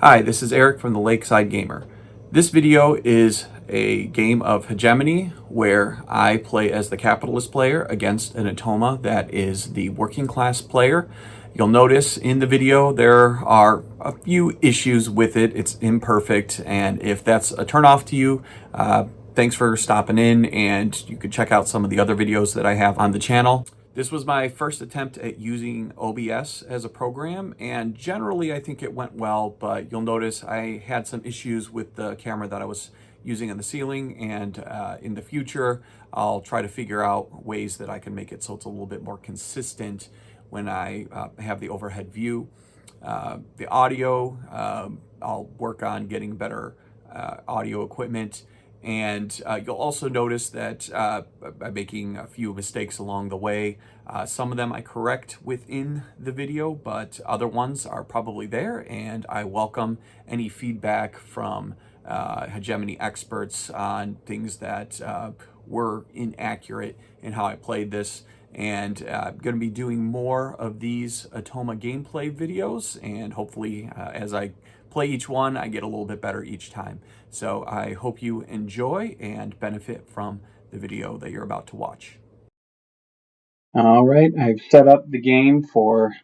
Hi, this is Eric from the Lakeside Gamer. This video is a game of Hegemony where I play as the capitalist player against an Automa that is the working class player. You'll notice in the video there are a few issues with it. It's imperfect, and if that's a turnoff to you, thanks for stopping in, and you can check out some of the other videos that I have on the channel. This was my first attempt at using OBS as a program, and generally I think it went well, but you'll notice I had some issues with the camera that I was using on the ceiling, and in the future I'll try to figure out ways that I can make it so it's a little bit more consistent when I have the overhead view. The audio, I'll work on getting better audio equipment. And you'll also notice that I'm making a few mistakes along the way. Some of them I correct within the video, but other ones are probably there, and I welcome any feedback from Hegemony experts on things that were inaccurate in how I played this. And I'm going to be doing more of these Automa gameplay videos, and hopefully as I play each one, I get a little bit better each time. So I hope you enjoy and benefit from the video that you're about to watch. All right, I've set up the game for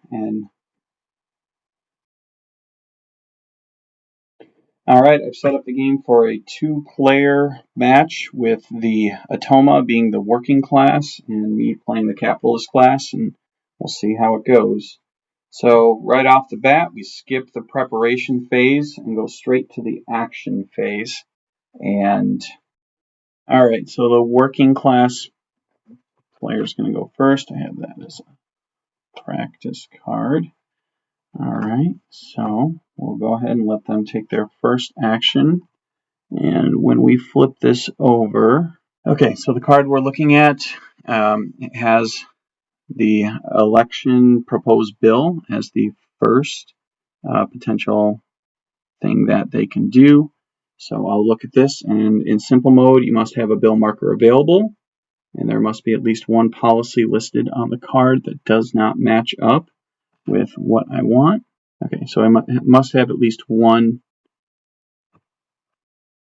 a two-player match with the Automa being the working class and me playing the capitalist class, and we'll see how it goes. So right off the bat, we skip the preparation phase and go straight to the action phase. And all right, so the working class player is going to go first. I have that as a practice card. All right, so we'll go ahead and let them take their first action. And when we flip this over, okay, so the card we're looking at, it has the election proposed bill as the first potential thing that they can do. So I'll look at this, and in simple mode, you must have a bill marker available, and there must be at least one policy listed on the card that does not match up with what I want. Okay, so I must have at least one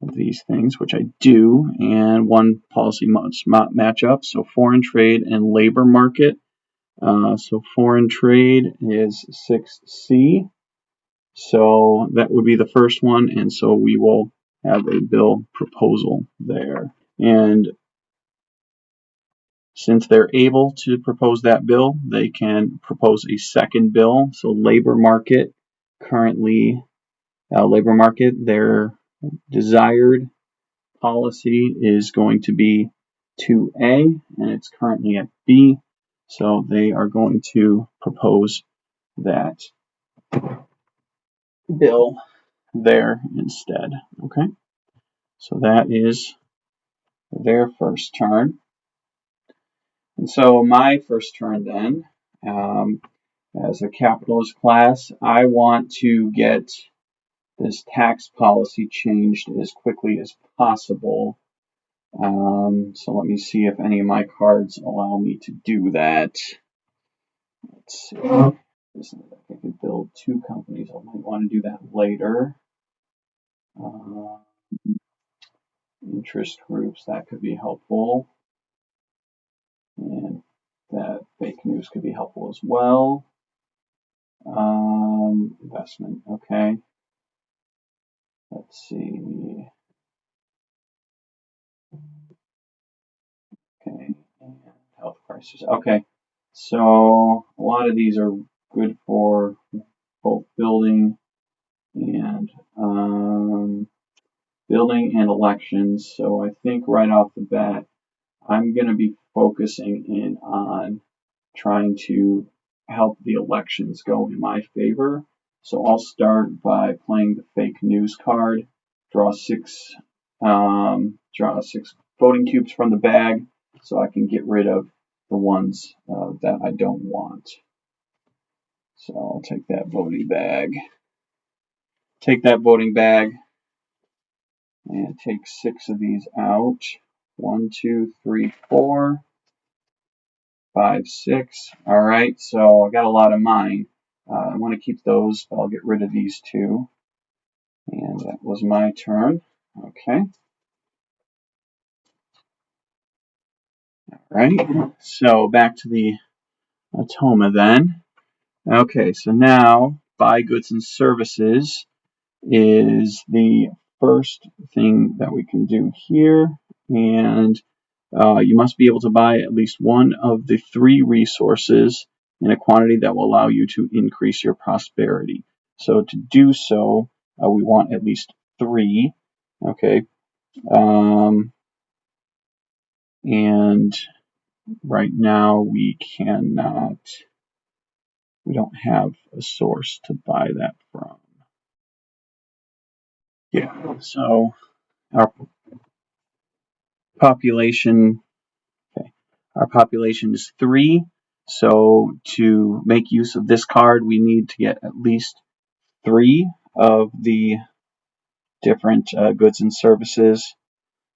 of these things, which I do, and one policy must match up. So foreign trade and labor market. So foreign trade is 6C. So that would be the first one, and so we will have a bill proposal there. And since they're able to propose that bill, they can propose a second bill. So labor market, currently, their desired policy is going to be 2A, and it's currently at B. So they are going to propose that bill there instead. Okay, so that is their first turn. And so my first turn then, as a capitalist class, I want to get this tax policy changed as quickly as possible. So let me see if any of my cards allow me to do that. Let's see. I could build two companies. I might want to do that later. Interest groups, that could be helpful. And that fake news could be helpful as well. Investment, okay. Let's see. Okay, and health crisis. Okay, so a lot of these are good for both building and elections. So I think right off the bat, I'm going to be focusing in on trying to help the elections go in my favor. So I'll start by playing the fake news card. Draw six voting cubes from the bag, so I can get rid of the ones that I don't want. So I'll take that voting bag. And take 6 of these out. 1, 2, 3, 4, 5, 6. All right, so I got a lot of mine. I want to keep those, but I'll get rid of these two. And that was my turn. Okay. All right. So back to the Automa then. Okay, so now buy goods and services is the first thing that we can do here. And you must be able to buy at least one of the three resources in a quantity that will allow you to increase your prosperity. So to do so, we want at least three. Okay. And right now we don't have a source to buy that from. Yeah. So our population Our population is 3. So to make use of this card, we need to get at least 3 of the different goods and services.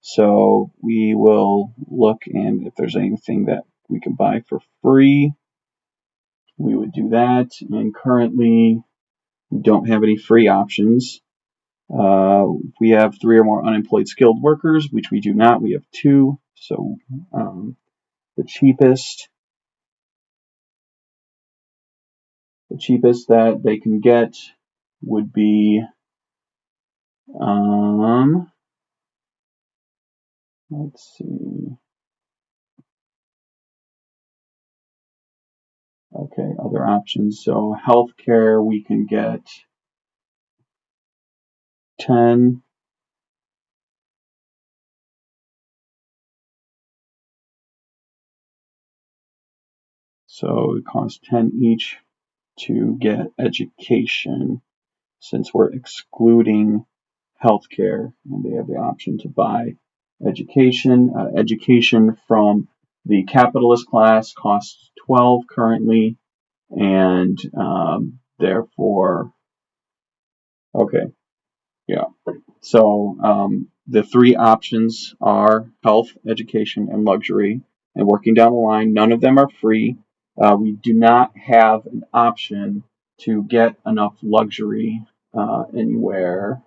So we will look, and if there's anything that we can buy for free, we would do that. And currently, we don't have any free options. We have 3 or more unemployed skilled workers, which we do not. We have 2. So the cheapest that they can get would be let's see. Okay, other options. So healthcare, we can get 10. So it costs 10 each to get education, since we're excluding healthcare, and they have the option to buy education. Education from the capitalist class costs 12 currently, and therefore, okay, yeah. So the 3 options are health, education, and luxury. And working down the line, none of them are free. We do not have an option to get enough luxury anywhere.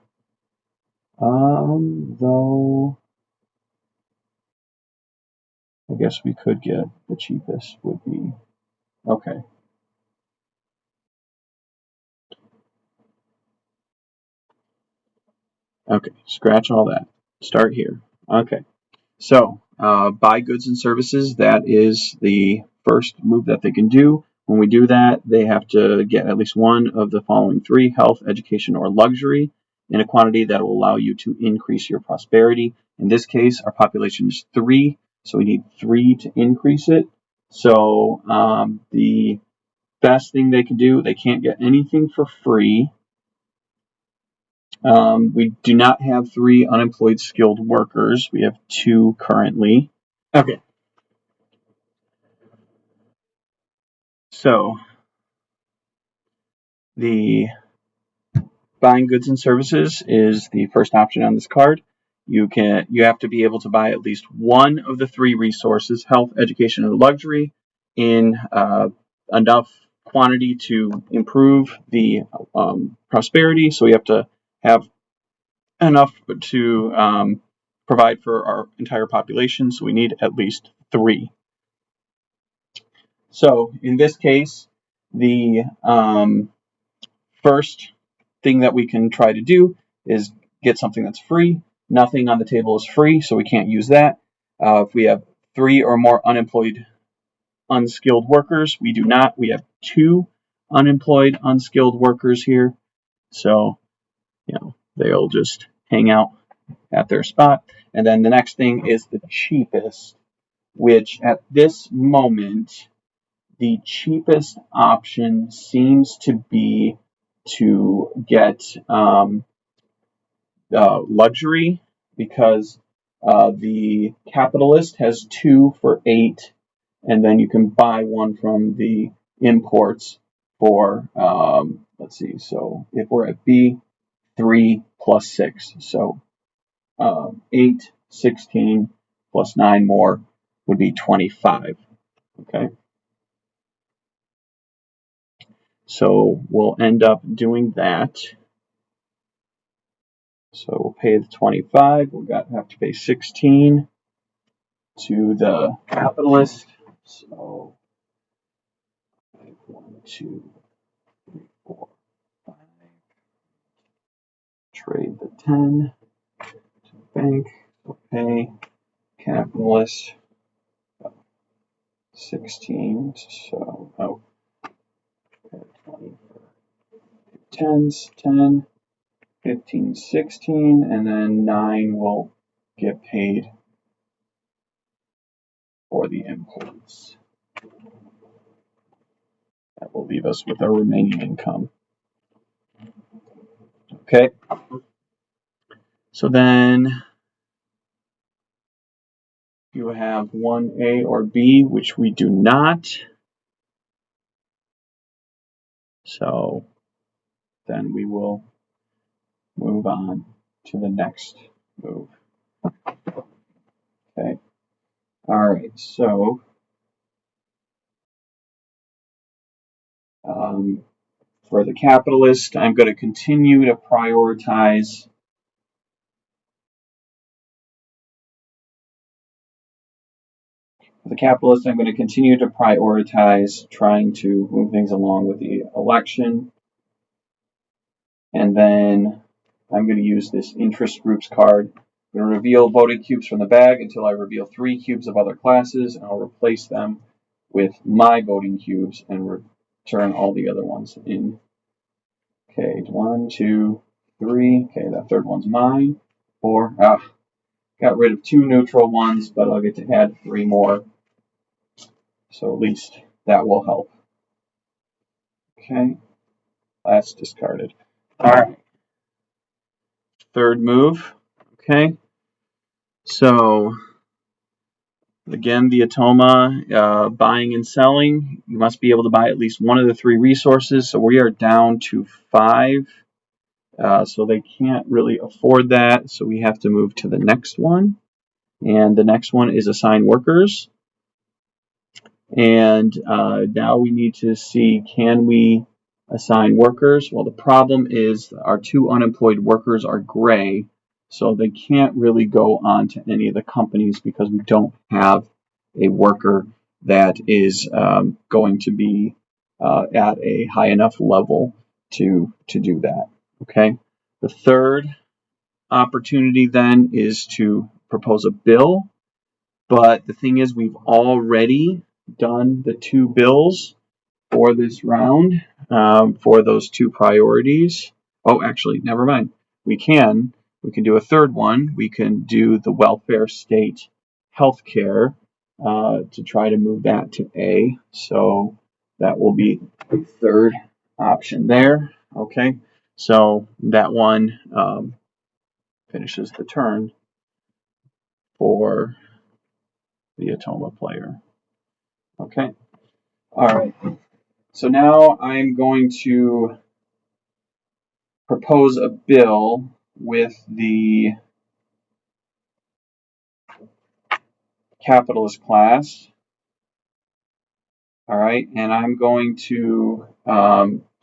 Though I guess we could get the cheapest would be okay. Okay, scratch all that. Start here. Okay. So, buy goods and services, that is the first move that they can do. When we do that, they have to get at least one of the following 3, health, education, or luxury, in a quantity that will allow you to increase your prosperity. In this case, our population is 3, so we need 3 to increase it. So, the best thing they can do, they can't get anything for free. We do not have 3 unemployed skilled workers. We have 2 currently. Okay. So the buying goods and services is the first option on this card. You have to be able to buy at least one of the 3 resources, health, education, or luxury, in enough quantity to improve the prosperity. So we have to have enough to provide for our entire population. So we need at least 3. So in this case, the first thing that we can try to do is get something that's free. Nothing on the table is free, so we can't use that. If we have 3 or more unemployed unskilled workers, we do not. We have 2 unemployed unskilled workers here, so they'll just hang out at their spot. And then the next thing is the cheapest, which at this moment, the cheapest option seems to be to get luxury, because the capitalist has 2 for 8, and then you can buy one from the imports for, let's see, so if we're at B, 3 plus 6, so 8, 16 plus 9 more would be 25. Okay. So we'll end up doing that. So we'll pay the 25. We'll have to pay 16 to the capitalist. So 1, 2, 3, 4, 5. Trade the 10 to the bank. We'll pay capitalist 16. So 20 for 10s, 10, 15, 16, and then 9 will get paid for the imports. That will leave us with our remaining income. Okay. So then you have 1A or B, which we do not. So then we will move on to the next move. Okay. All right. So for the capitalist, I'm going to continue to prioritize trying to move things along with the election. And then I'm going to use this interest groups card. I'm going to reveal voting cubes from the bag until I reveal 3 cubes of other classes, and I'll replace them with my voting cubes and return all the other ones in. Okay, 1, 2, 3. Okay, that third one's mine. 4. Got rid of 2 neutral ones, but I'll get to add 3 more. So at least that will help. Okay, that's discarded. All right. Third move. Okay. So again, the Automa buying and selling. You must be able to buy at least one of the 3 resources. So we are down to 5. So they can't really afford that. So we have to move to the next one. And the next one is assign workers. And now we need to see, can we assign workers? Well, the problem is our 2 unemployed workers are gray, so they can't really go on to any of the companies because we don't have a worker that is going to be at a high enough level to do that. Okay. The third opportunity then is to propose a bill, but the thing is we've already done the 2 bills for this round for those 2 priorities. Oh, actually, never mind. We can do a third one. We can do the welfare state healthcare to try to move that to A. So that will be the third option there. Okay, so that one finishes the turn for the Automa player. Okay. All right. So now I'm going to propose a bill with the capitalist class. All right. And I'm going to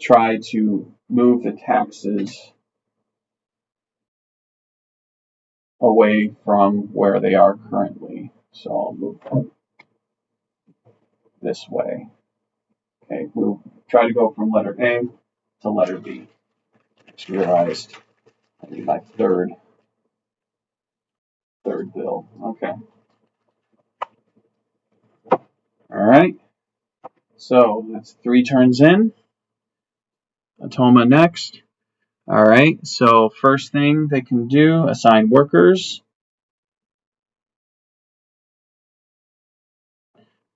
try to move the taxes away from where they are currently. So I'll move them this way. Okay, we'll try to go from letter A to letter B. Just realized I need my third bill. Okay. All right. So that's 3 turns in. Automa next. All right. So first thing they can do, assign workers.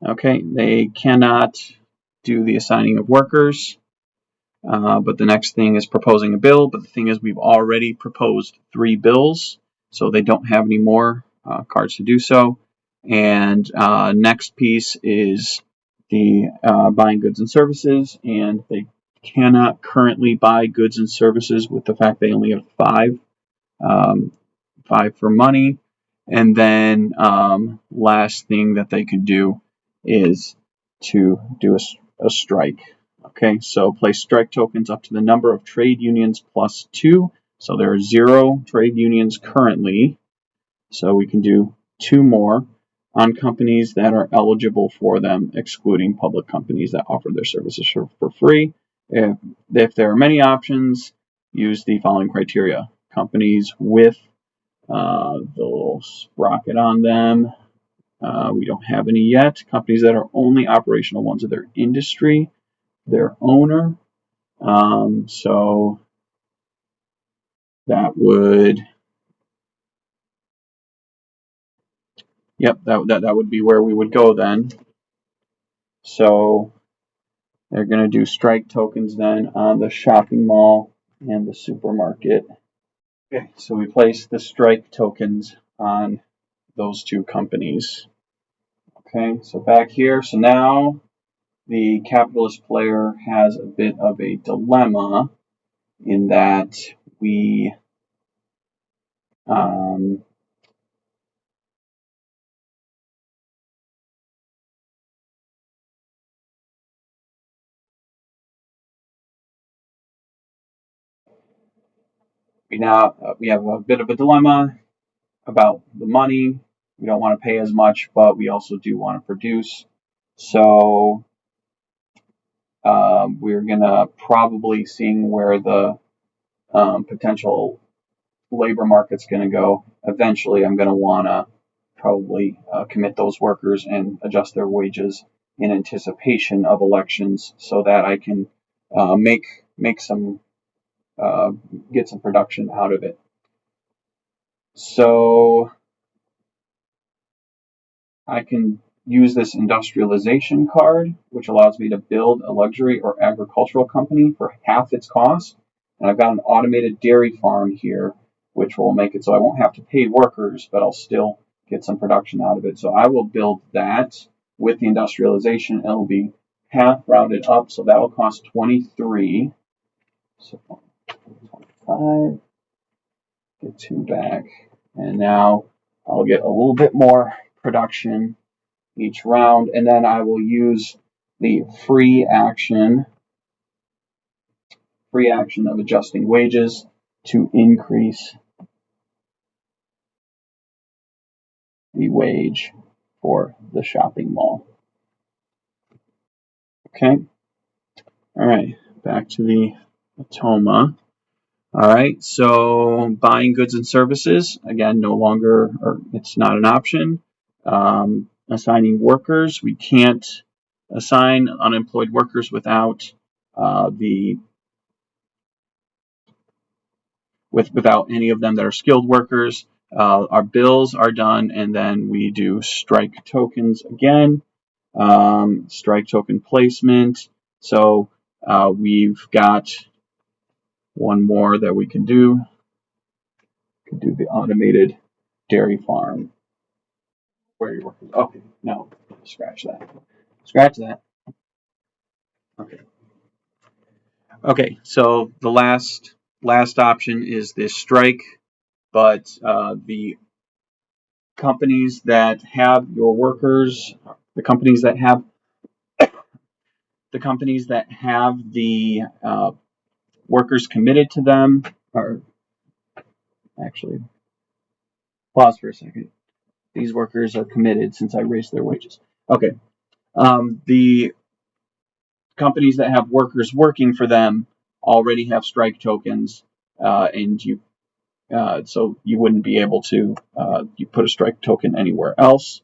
Okay, they cannot do the assigning of workers. But the next thing is proposing a bill. But the thing is, we've already proposed 3 bills, so they don't have any more cards to do so. And next piece is the buying goods and services, and they cannot currently buy goods and services with the fact they only have 5 for money. And then last thing that they can do is to do a strike. Okay, so place strike tokens up to the number of trade unions plus 2 So there are 0 trade unions currently. So we can do 2 more on companies that are eligible for them, excluding public companies that offer their services for free. If there are many options, use the following criteria. Companies with the little sprocket on them. We don't have any yet. Companies that are only operational ones of their industry, their owner. So that would, that would be where we would go then. So they're going to do strike tokens then on the shopping mall and the supermarket. Okay, so we place the strike tokens on those 2 companies. Okay, so back here, so now the capitalist player has a bit of a dilemma in that we we have a bit of a dilemma about the money. We don't want to pay as much, but we also do want to produce. So we're gonna probably seeing where the potential labor market's gonna go. Eventually, I'm gonna wanna probably commit those workers and adjust their wages in anticipation of elections, so that I can make some get some production out of it. So I can use this industrialization card, which allows me to build a luxury or agricultural company for half its cost. And I've got an automated dairy farm here, which will make it so I won't have to pay workers, but I'll still get some production out of it. So I will build that with the industrialization. It'll be half rounded up, so that will cost 23. So 25, get 2 back. And now I'll get a little bit more production each round, and then I will use the free action of adjusting wages to increase the wage for the shopping mall. Okay. All right. Back to the Automa. All right. So buying goods and services, again, no longer, or it's not an option. Assigning workers, we can't assign unemployed workers without without any of them that are skilled workers. Our bills are done, and then we do strike tokens again. Strike token placement. So we've got one more that we can do. We can do the automated dairy farm. Where are you working? Okay, no, scratch that. Scratch that. Okay. Okay, so the last option is this strike, but the companies that have your workers, the companies that have the workers committed to them, or actually, pause for a second. These workers are committed since I raised their wages. Okay. The companies that have workers working for them already have strike tokens, and so you wouldn't be able to you put a strike token anywhere else.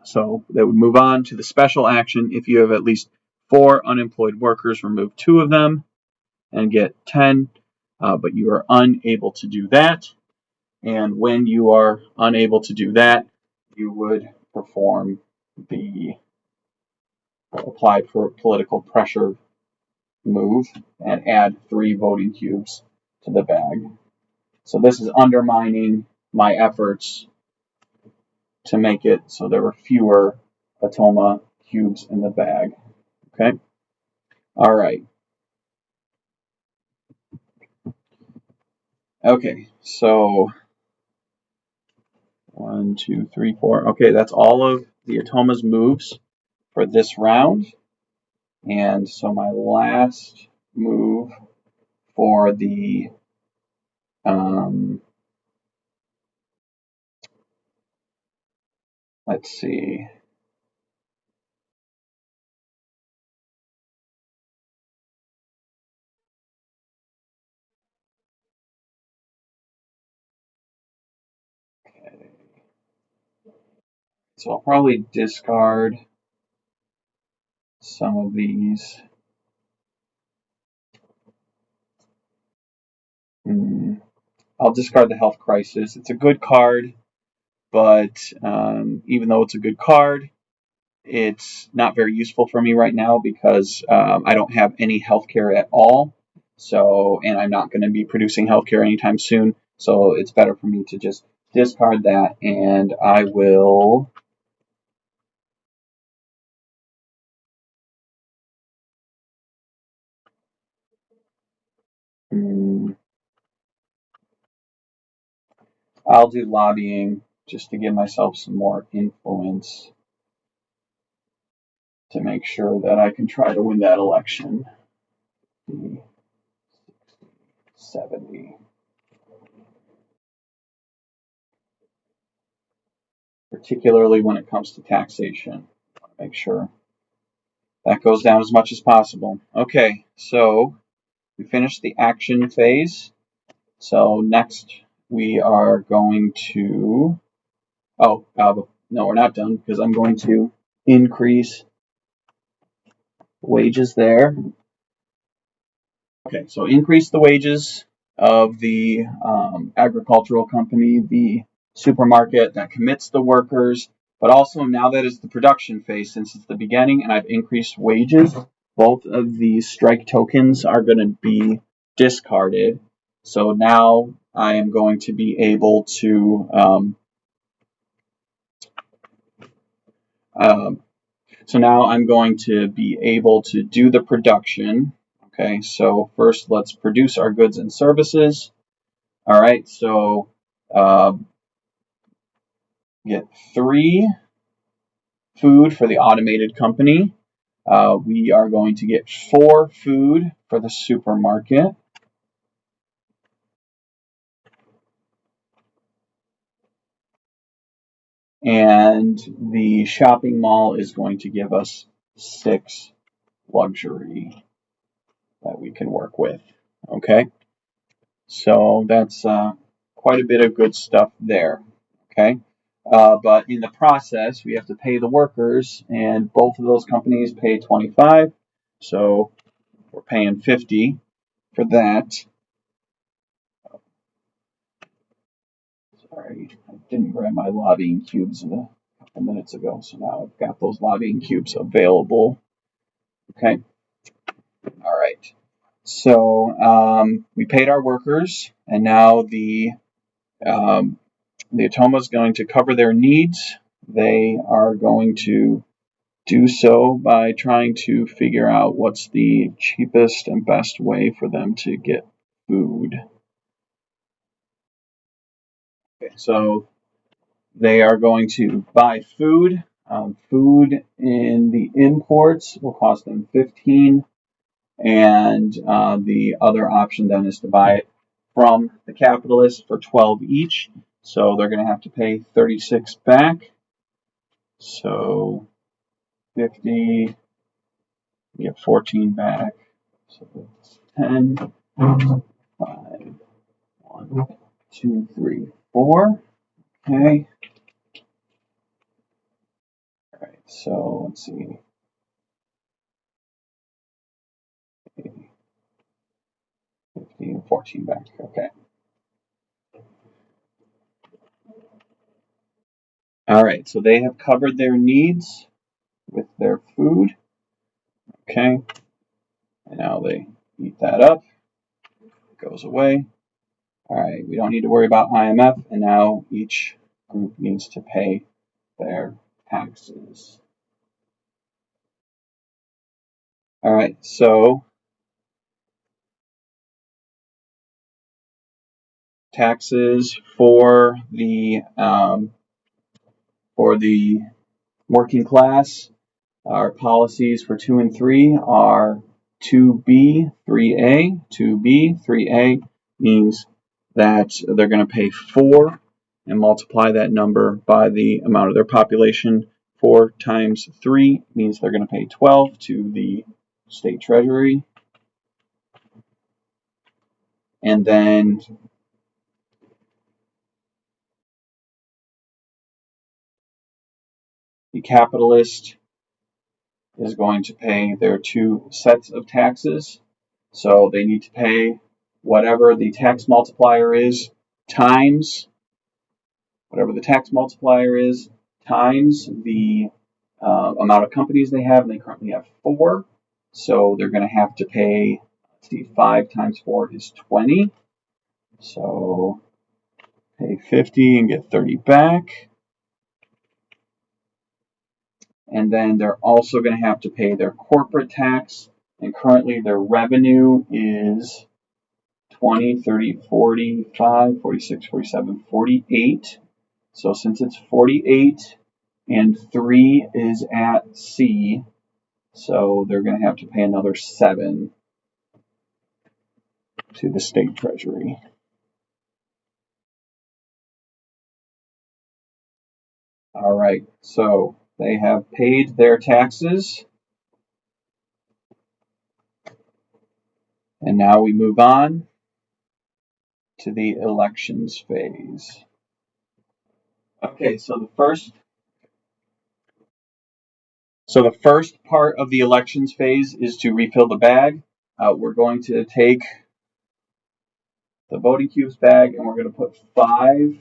So that would move on to the special action. If you have at least 4 unemployed workers, remove 2 of them and get 10, but you are unable to do that. And when you are unable to do that, you would perform the apply for political pressure move and add 3 voting cubes to the bag. So this is undermining my efforts to make it so there were fewer Automa cubes in the bag. Okay. All right. Okay. So 1, 2, 3, 4. Okay, that's all of the Automa's moves for this round. And so my last move for the Let's see. Okay. So I'll probably discard some of these. I'll discard the Health Crisis. It's a good card, but even though it's a good card, it's not very useful for me right now because I don't have any healthcare at all. So, and I'm not going to be producing healthcare anytime soon. So it's better for me to just discard that, and I will. I'll do lobbying just to give myself some more influence to make sure that I can try to win that election. 70. Particularly when it comes to taxation. I want to make sure that goes down as much as possible. Okay, so we finished the action phase. So next we are going to, no, we're not done because I'm going to increase wages there. Okay, so increase the wages of the agricultural company, the supermarket that commits the workers, but also now that it's the production phase, since it's the beginning and I've increased wages, both of these strike tokens are going to be discarded. So now I am going to be able to so now I'm going to be able to do the production. Okay, so first let's produce our goods and services. All right, so get 3 food for the automated company. We are going to get 4 food for the supermarket. And the shopping mall is going to give us 6 luxury that we can work with. Okay, so that's quite a bit of good stuff there. Okay, but in the process, we have to pay the workers, and both of those companies pay 25, so we're paying 50 for that. Sorry, I didn't grab my lobbying cubes a couple minutes ago, so now I've got those lobbying cubes available. Okay, all right. So we paid our workers, and now the Automa is going to cover their needs. They are going to do so by trying to figure out what's the cheapest and best way for them to get food. Okay, so they are going to buy food. Food in the imports will cost them 15, and the other option then is to buy it from the capitalists for 12 each. So they're going to have to pay 36 back. So 50, get 14 back. So it's 10, 5, 1, 2, 3, 4. Okay. All right. So let's see. 15, 14 back. Okay. All right. So they have covered their needs with their food. Okay. And now they eat that up. It goes away. All right. We don't need to worry about IMF. And now each group needs to pay their taxes. All right. So taxes for the working class. Our policies for 2 and 3 are 2B, 3A. 2B, 3A means that they're going to pay 4 and multiply that number by the amount of their population. 4 times 3 means they're going to pay 12 to the state treasury. And then the capitalist is going to pay their 2 sets of taxes. So they need to pay whatever the tax multiplier is times whatever the tax multiplier is times the amount of companies they have, and they currently have 4. So they're going to have to pay, let's see, 5 times 4 is 20. So pay 50 and get 30 back. And then they're also going to have to pay their corporate tax. And currently their revenue is 20, 30, 45, 46, 47, 48. So since it's 48 and 3 is at C, so they're going to have to pay another 7 to the state treasury. All right, so they have paid their taxes. And now we move on to the elections phase. Okay, so the first part of the elections phase is to refill the bag. We're going to take the voting cubes bag and we're going to put 5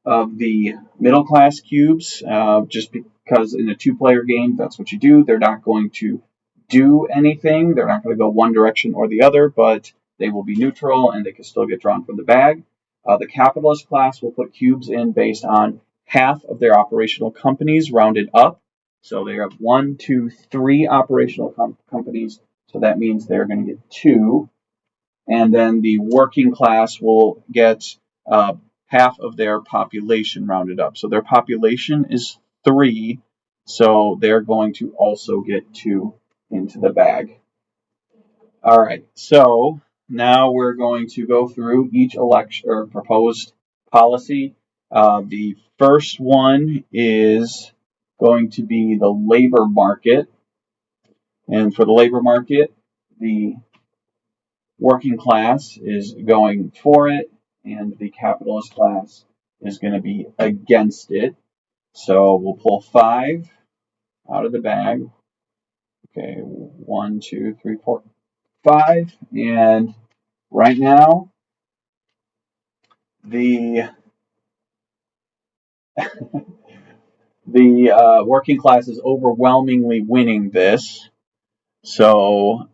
of the middle class cubes, just because in a 2-player game, that's what you do. They're not going to do anything. They're not going to go one direction or the other, but they will be neutral and they can still get drawn from the bag. The capitalist class will put cubes in based on half of their operational companies rounded up. So they have 1, 2, 3 operational companies. So that means they're going to get 2. And then the working class will get half of their population rounded up. So their population is 3, so they're going to also get 2 into the bag. All right, so now we're going to go through each election or proposed policy. The first one is going to be the labor market. And for the labor market, the working class is going for it, and the capitalist class is going to be against it. So we'll pull 5 out of the bag. Okay, 1, 2, 3, 4, 5. And right now, the working class is overwhelmingly winning this. So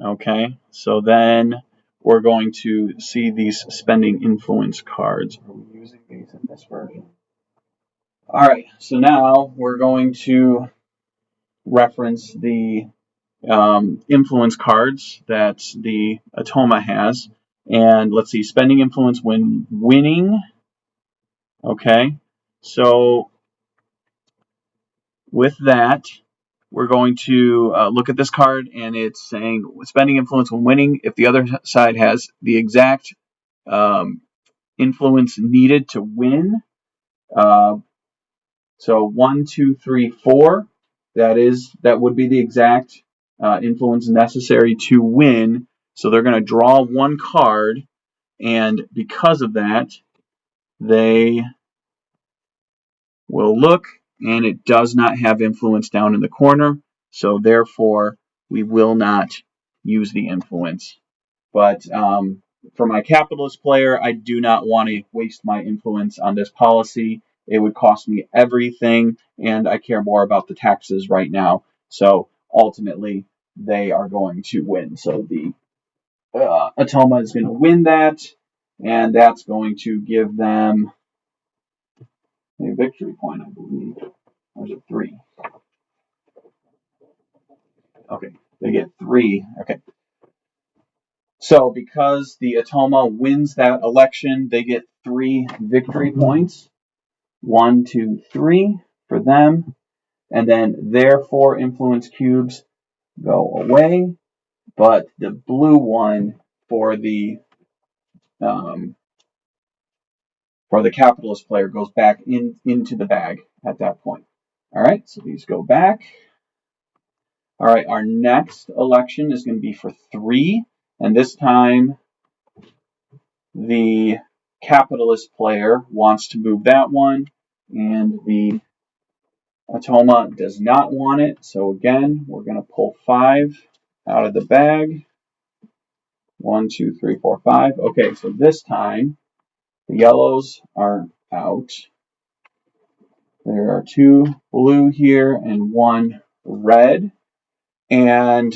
okay, so then we're going to see these spending influence cards. Are we using these in this version? All right, so now we're going to reference the influence cards that the Automa has. And let's see, spending influence when winning. Okay, so with that, we're going to look at this card, and it's saying spending influence when winning if the other side has the exact influence needed to win. So 1, 2, 3, 4. That would be the exact influence necessary to win. So they're going to draw 1 card, and because of that, they will look, and it does not have influence down in the corner. So therefore, we will not use the influence. But for my capitalist player, I do not want to waste my influence on this policy. It would cost me everything, and I care more about the taxes right now. So ultimately, they are going to win. So the Automa is going to win that, and that's going to give them a victory point, I believe. Or is it 3? Okay, they get 3. Okay. So because the Automa wins that election, they get 3 victory points. 1, 2, 3 for them. and then their 4 influence cubes go away, but the blue one for the capitalist player goes back into the bag at that point. All right, so these go back. All right, our next election is going to be for 3, and this time the capitalist player wants to move that one, and the Automa does not want it. So again, we're going to pull 5 out of the bag. 1, 2, 3, 4, 5. Okay, so this time the yellows are out. There are 2 blue here and 1 red. And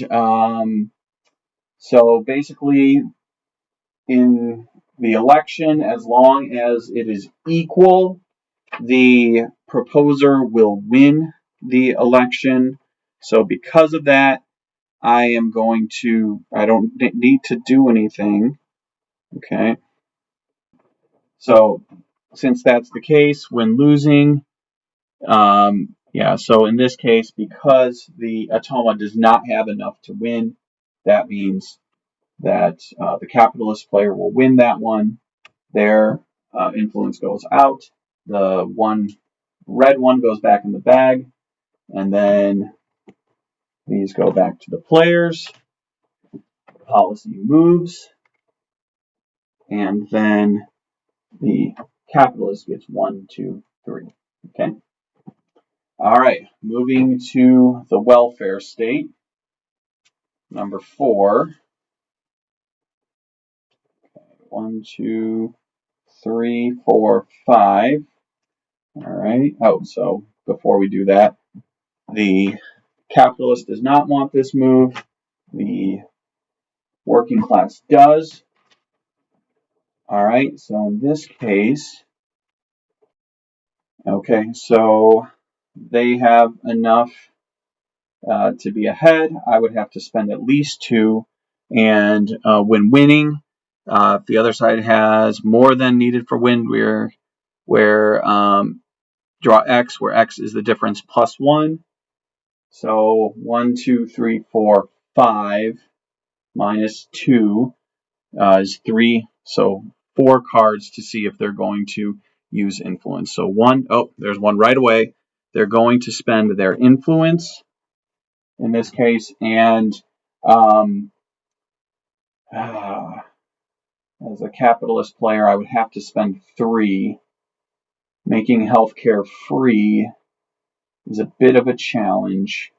so basically in the election, as long as it is equal, the proposer will win the election. So because of that, I don't need to do anything. Okay. So since that's the case, when losing, so in this case, because the Automa does not have enough to win, that means that the capitalist player will win that one. Their influence goes out. The red one goes back in the bag, and then these go back to the players. Policy moves, and then the capitalist gets 1, 2, 3. Okay. All right, moving to the welfare state. Number 4. 1, 2, 3, 4, 5. All right. Oh, so before we do that, the capitalist does not want this move. The working class does. All right. So in this case, okay, so they have enough to be ahead. I would have to spend at least 2. And when winning, if the other side has more than needed for win, where draw X, where X is the difference plus 1. So 1, 2, 3, 4, 5 minus 2 is 3. So 4 cards to see if they're going to use influence. So 1, there's 1 right away. They're going to spend their influence in this case, and as a capitalist player, I would have to spend 3. Making healthcare free is a bit of a challenge.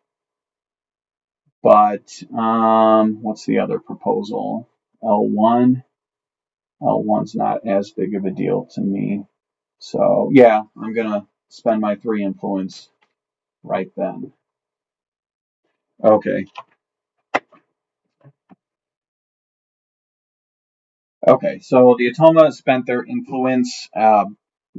But what's the other proposal? L1. L1's not as big of a deal to me. So yeah, I'm gonna spend my 3 influence right then. Okay. Okay, so the Automa spent their influence.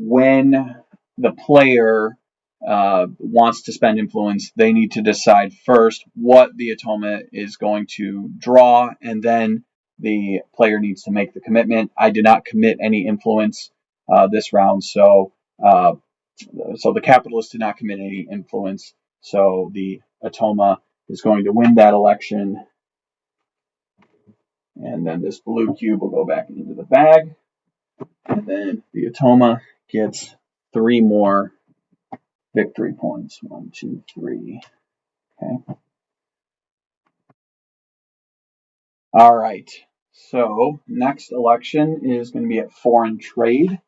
When the player wants to spend influence, they need to decide first what the Automa is going to draw, and then the player needs to make the commitment. I did not commit any influence this round, so the capitalist did not commit any influence. So the Automa is going to win that election. And then this blue cube will go back into the bag. And then the Automa gets 3 more victory points. 1, 2, 3. Okay. All right. So next election is going to be at foreign trade.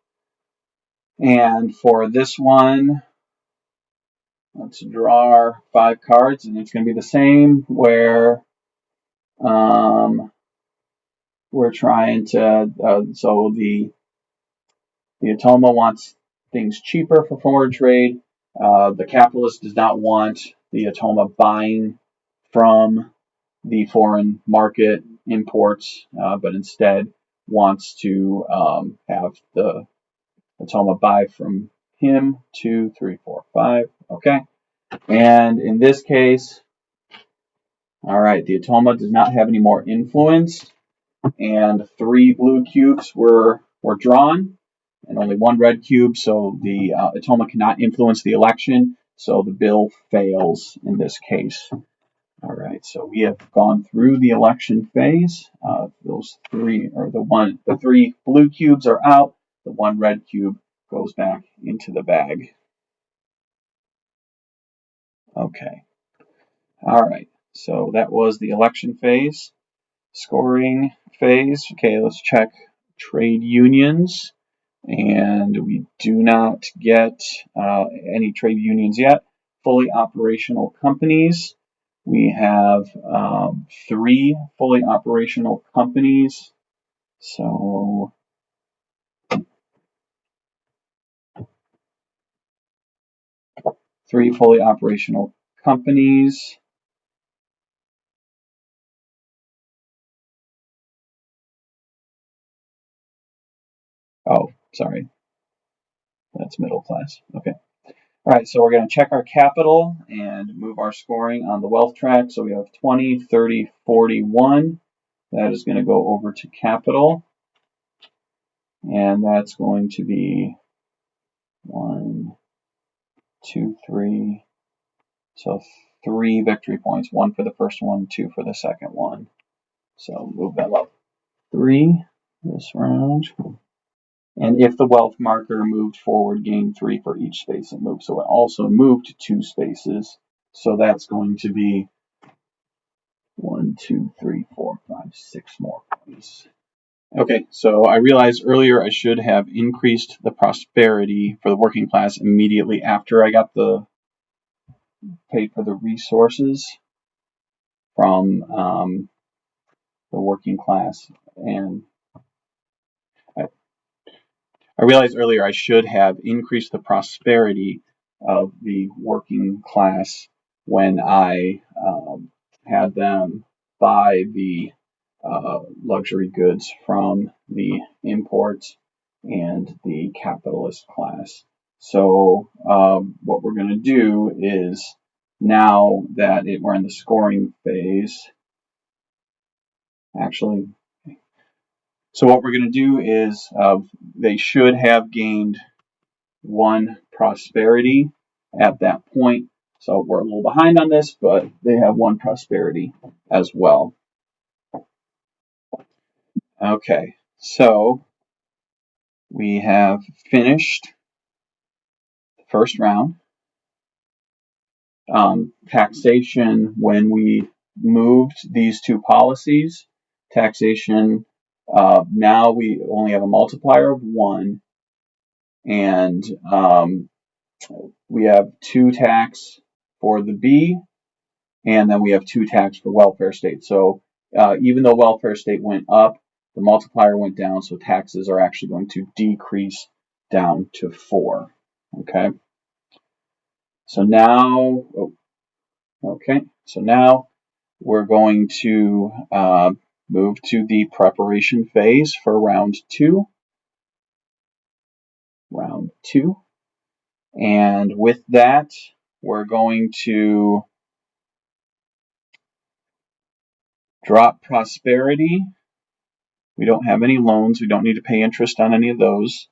And for this one, let's draw our 5 cards. And it's going to be the same where we're trying to, so the Automa wants things cheaper for foreign trade. The capitalist does not want the Automa buying from the foreign market imports, but instead wants to have the Automa buy from him. 2, 3, 4, 5. Okay. And in this case, all right, the Automa does not have any more influence, and 3 blue cubes were drawn, and only 1 red cube, so the Automa cannot influence the election. so the bill fails in this case. All right, so we have gone through the election phase. Those three, or the three blue cubes are out. The one red cube goes back into the bag. Okay. All right, so that was the election phase. Scoring phase. Okay, let's check trade unions. And we do not get any trade unions yet. Fully operational companies. We have 3 fully operational companies. So 3 fully operational companies. Oh, sorry. That's middle class. Okay. All right, so we're going to check our capital and move our scoring on the wealth track. So we have 20, 30, 41. That is going to go over to capital. And that's going to be 1, 2, 3. So 3 victory points. 1 for the first one, 2 for the second one. So move that up 3 this round. And if the wealth marker moved forward, gain 3 for each space it moved. So it also moved 2 spaces. So that's going to be 1, 2, 3, 4, 5, 6 more points. Okay, so I realized earlier I should have increased the prosperity for the working class immediately after I got the paid for the resources from the working class. And I realized earlier I should have increased the prosperity of the working class when I had them buy the luxury goods from the imports and the capitalist class. So what we're going to do is, now that we're in the scoring phase, actually, so what we're going to do is they should have gained 1 prosperity at that point. So we're a little behind on this, but they have 1 prosperity as well. Okay, so we have finished the first round. Taxation, when we moved these 2 policies, taxation, now we only have a multiplier of 1, and we have 2 tax for the B, and then we have 2 tax for welfare state. So even though welfare state went up, the multiplier went down, so taxes are actually going to decrease down to 4. Okay. So now, we're going to move to the preparation phase for round 2. And with that, we're going to drop prosperity. We don't have any loans. We don't need to pay interest on any of those.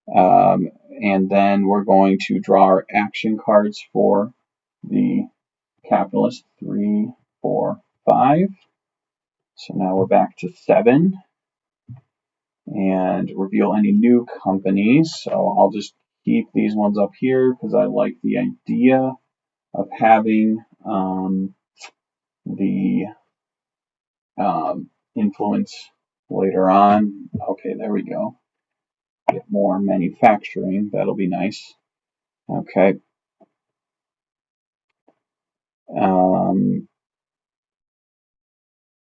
And then we're going to draw our action cards for the capitalist. 3, 4, 5. So now we're back to 7. And reveal any new companies. So I'll just keep these ones up here because I like the idea of having the influence later on. Okay, there we go. Get more manufacturing. That'll be nice. Okay.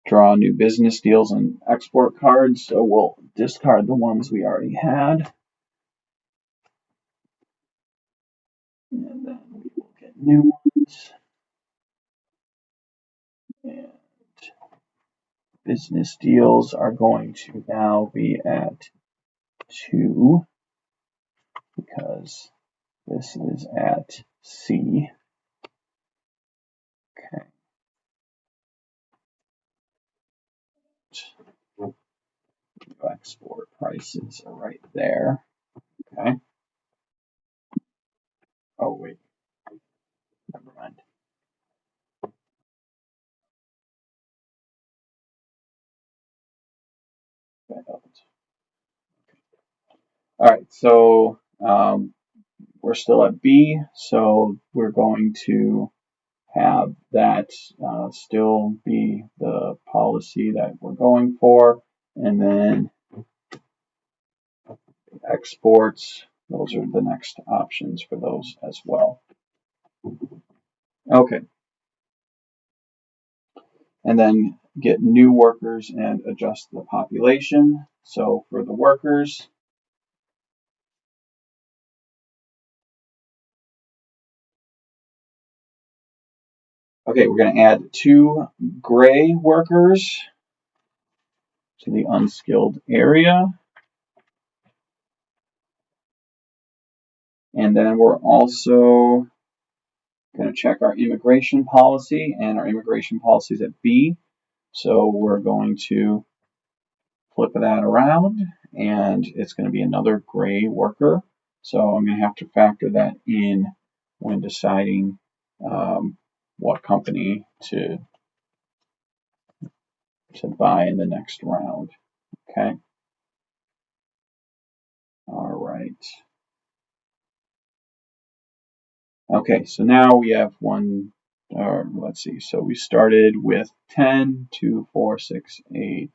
Draw new business deals and export cards. So we'll discard the ones we already had. And then we will get new ones. And business deals are going to now be at 2 because this is at C. Okay. Export prices are right there. Okay. Oh, wait. All right, so we're still at B, so we're going to have that still be the policy that we're going for, and then exports, those are the next options for those as well. Okay, and then get new workers and adjust the population. So for the workers, okay, we're going to add 2 gray workers to the unskilled area. And then we're also going to check our immigration policy, and our immigration policy is at B. So we're going to flip that around, and it's going to be another gray worker. So I'm going to have to factor that in when deciding what company to buy in the next round. Okay. All right. Okay, so now we have let's see. So we started with 10, 2, 4, 6, 8,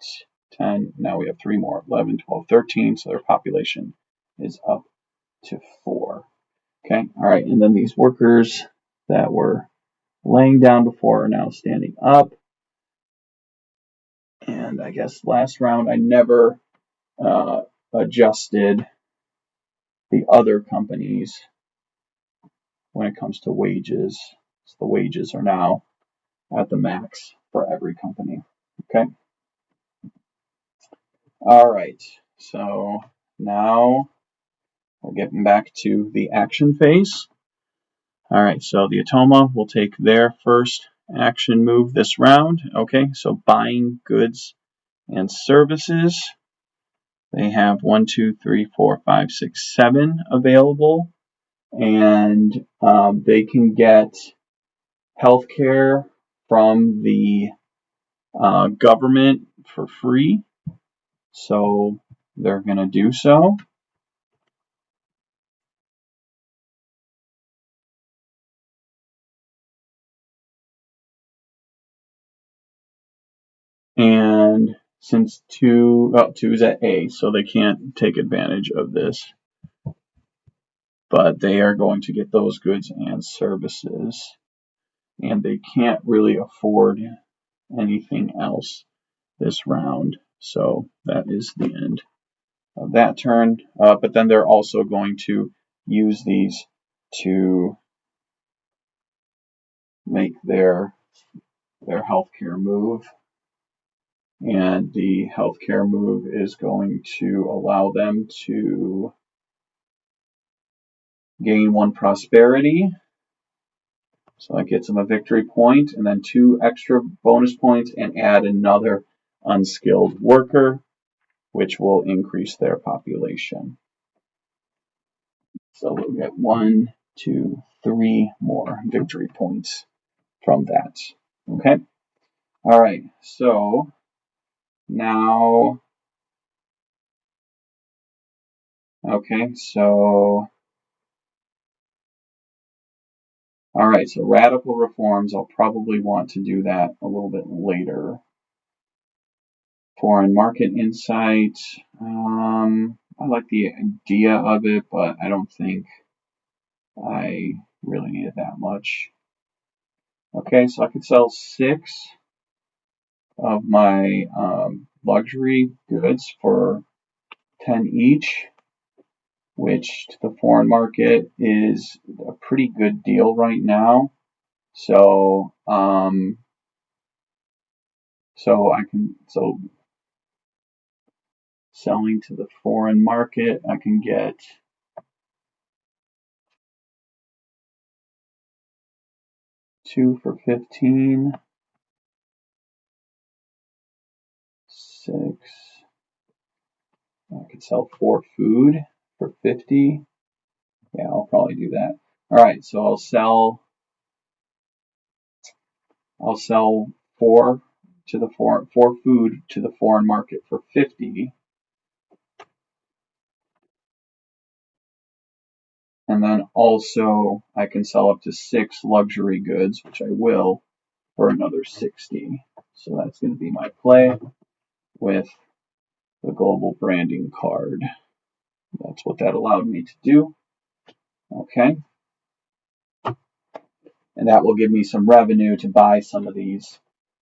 10. Now we have 3 more, 11, 12, 13. So their population is up to 4. Okay, all right. And then these workers that were laying down before are now standing up. And I guess last round I never adjusted the other companies when it comes to wages. So the wages are now at the max for every company. Okay. All right. So now we're getting back to the action phase. All right. So the Automa will take their first action move this round. Okay. So buying goods and services. They have 1, 2, 3, 4, 5, 6, 7 available, and they can get healthcare from the government for free. So they're going to do so. And since 2 is at A, so they can't take advantage of this. But they are going to get those goods and services. And they can't really afford anything else this round. So that is the end of that turn. But then they're also going to use these to make their healthcare move. And the healthcare move is going to allow them to gain 1 prosperity. So that gets them a victory point, and then 2 extra bonus points, and add another unskilled worker, which will increase their population. So we'll get 1, 2, 3 more victory points from that. Okay. All right. So now, okay. So, all right. So radical reforms. I'll probably want to do that a little bit later. Foreign market insight. I like the idea of it, but I don't think I really need it that much. Okay, so I could sell 6 of my luxury goods for 10 each, which to the foreign market is a pretty good deal right now. So, selling to the foreign market, I can get 2 for 15, 6. I could sell 4 food for 50. Yeah, I'll probably do that. All right, so I'll sell 4 food to the foreign market for 50, And then also I can sell up to 6 luxury goods, which I will, for another 60. So that's going to be my play with the global branding card. That's what that allowed me to do. Okay. And that will give me some revenue to buy some of these,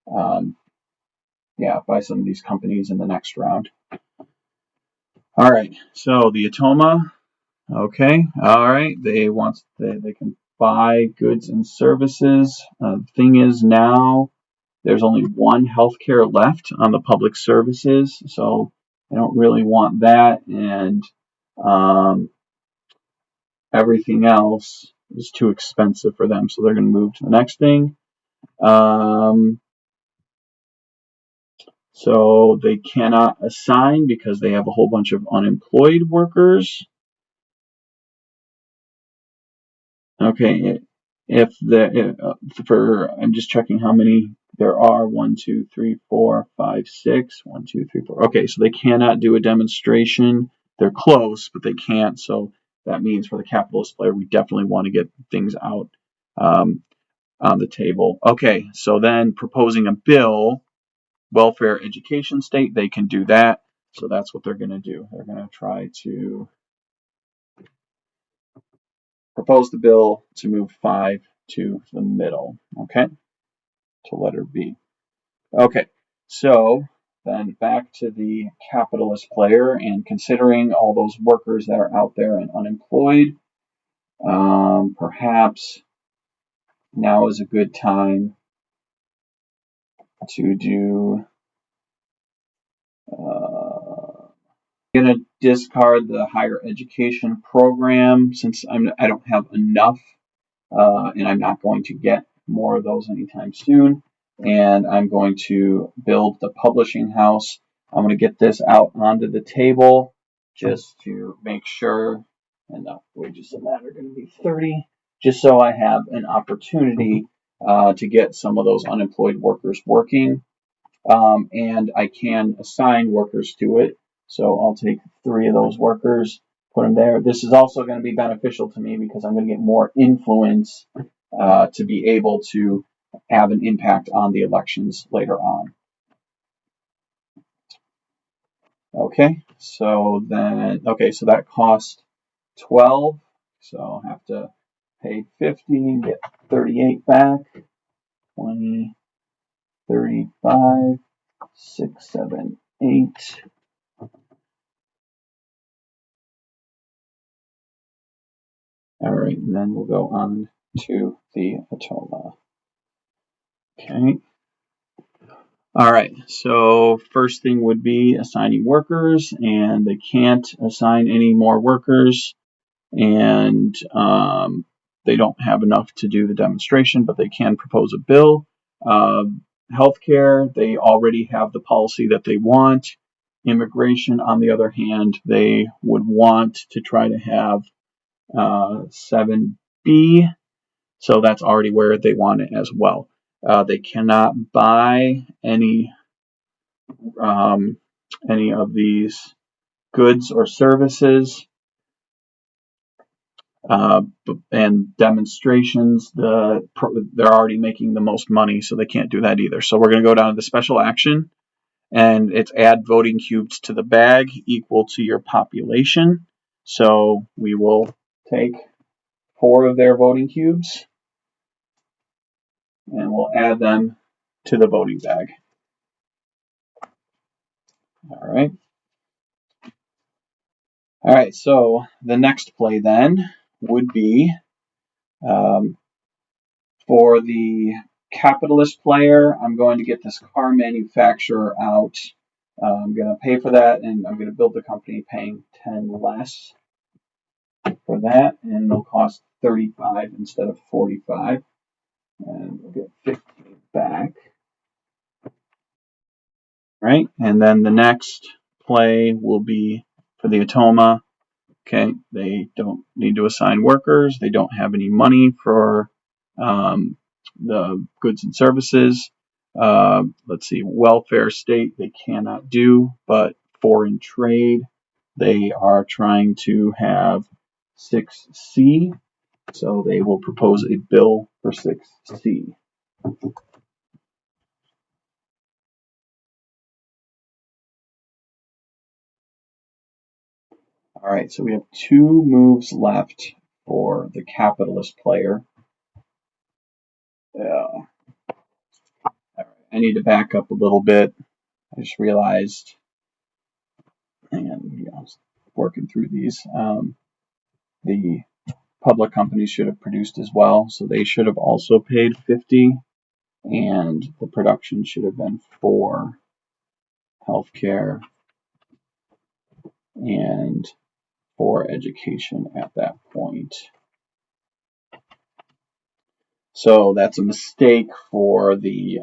buy some of these companies in the next round. All right. So the Automa, okay. All right. They can buy goods and services. The thing is now there's only one healthcare left on the public services, so I don't really want that, and everything else is too expensive for them, so they're going to move to the next thing. So they cannot assign because they have a whole bunch of unemployed workers. Okay, I'm just checking how many there are. 1, 2, 3, 4, 5, 6. 1, 2, 3, 4. Okay, so they cannot do a demonstration. They're close, but they can't. So that means for the capitalist player, we definitely want to get things out on the table. Okay, so then proposing a bill, welfare education state, they can do that. So that's what they're going to do. They're going to try to propose the bill to move 5 to the middle, okay, to letter B. Okay, so then back to the capitalist player, and considering all those workers that are out there and unemployed, perhaps now is a good time to do, I'm going to discard the higher education program since I don't have enough, and I'm not going to get more of those anytime soon. And I'm going to build the publishing house. I'm going to get this out onto the table just to make sure, and the wages of that are going to be 30, just so I have an opportunity to get some of those unemployed workers working. And I can assign workers to it. So I'll take 3 of those workers, put them there. This is also going to be beneficial to me because I'm going to get more influence to be able to have an impact on the elections later on. Okay, so that cost 12. So I'll have to pay 50, get 38 back, 20, 35, 6, 7, 8. All right, and then we'll go on to the Automa. Okay. All right, so first thing would be assigning workers, and they can't assign any more workers, and they don't have enough to do the demonstration, but they can propose a bill. Healthcare, they already have the policy that they want. Immigration, on the other hand, they would want to try to have 7B, so that's already where they want it as well. They cannot buy any of these goods or services, and demonstrations. They're already making the most money, so they can't do that either. So we're going to go down to the special action, and it's add voting cubes to the bag equal to your population. So we will take 4 of their voting cubes, and we'll add them to the voting bag. All right. All right, so the next play then would be for the capitalist player, I'm going to get this car manufacturer out. I'm going to pay for that, and I'm going to build the company paying 10 less for that, and it'll cost 35 instead of 45. And we'll get 15 back. Right, and then the next play will be for the Automa. Okay, they don't need to assign workers. They don't have any money for the goods and services. Let's see, welfare state they cannot do, but foreign trade they are trying to have 6C. So they will propose a bill for 6C. All right, so we have 2 moves left for the capitalist player. All right, I need to back up a little bit. I just realized, and I was working through these. The public companies should have produced as well, so they should have also paid 50, and the production should have been for healthcare and for education at that point. So that's a mistake for the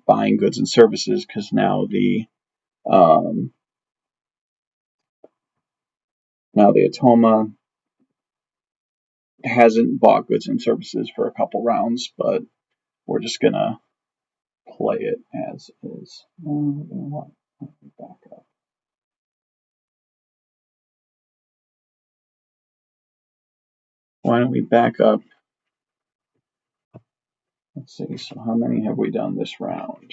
buying goods and services, because now the Automa hasn't bought goods and services for a couple rounds, but we're just gonna play it as is. Back up. Why don't we back up? Let's see. So how many have we done this round?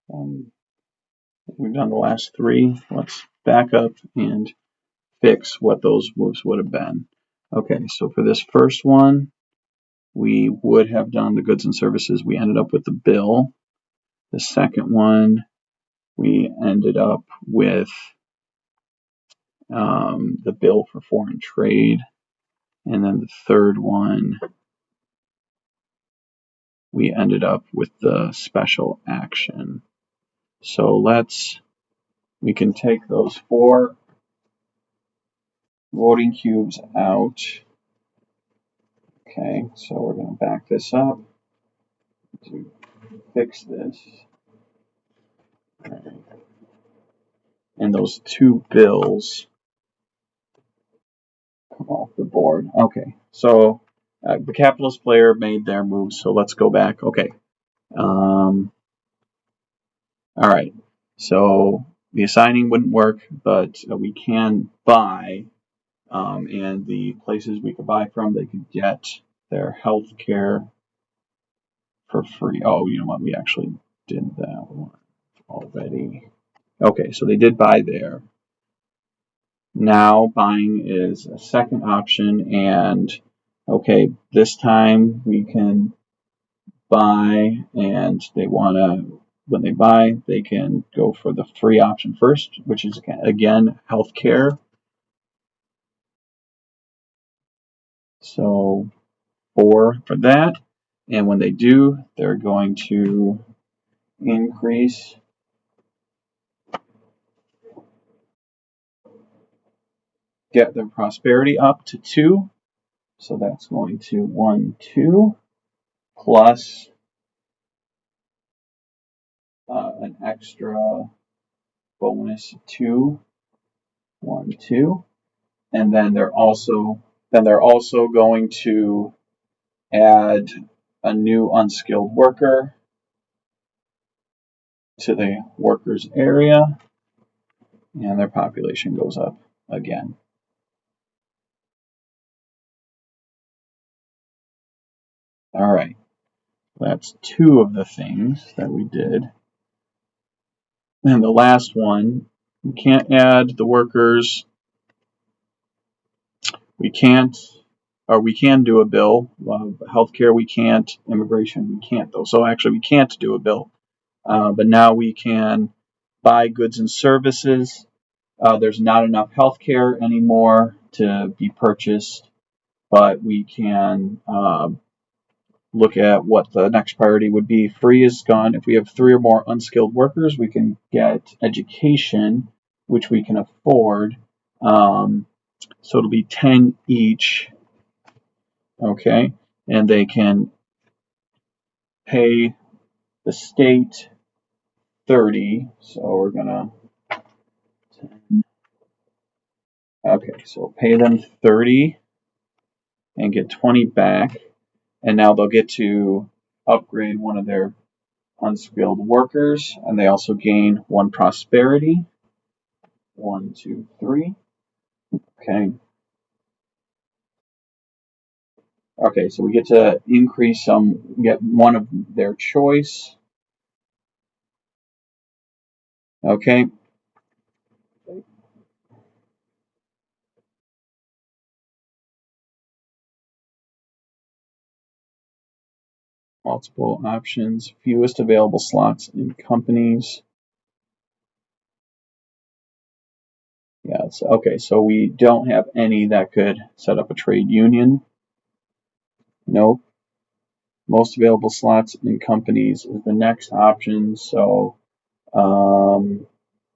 We've done the last 3. Let's back up and fix what those moves would have been. Okay, so for this first one, we would have done the goods and services. We ended up with the bill. The second one, we ended up with the bill for foreign trade. And then the third one, we ended up with the special action. So we can take those 4 voting cubes out. Okay, so we're going to back this up to fix this. Right. And those 2 bills come off the board. Okay, so the capitalist player made their moves, so let's go back. Okay. All right, so the assigning wouldn't work, but we can buy, and the places we could buy from, they could get their health care for free. Oh, you know what? We actually did that one already. Okay, so they did buy there. Now buying is a second option, and okay, this time we can buy, and they want to, when they buy, they can go for the free option first, which is again healthcare. So 4 for that, and when they do, they're going to increase get their prosperity up to 2. So that's going to 1, 2 plus an extra bonus 2, 1, 2, and then they're also going to add a new unskilled worker to the workers area, and their population goes up again. All right, that's 2 of the things that we did. And the last one, we can't add the workers. We can't, or we can do a bill. Healthcare, we can't. Immigration, we can't, though. So actually, we can't do a bill. But now we can buy goods and services. There's not enough healthcare anymore to be purchased, but we can look at what the next priority would be. Free is gone. If we have 3 or more unskilled workers, we can get education, which we can afford. So it'll be 10 each. Okay, and they can pay the state 30. So we're gonna. Okay, so pay them 30 and get 20 back, and now they'll get to upgrade one of their unskilled workers, and they also gain 1 prosperity. 1, 2, 3. Okay. Okay, so we get to increase some, get one of their choice. Okay. Multiple options, fewest available slots in companies. Yeah, okay, so we don't have any that could set up a trade union. Nope. Most available slots in companies is the next option, so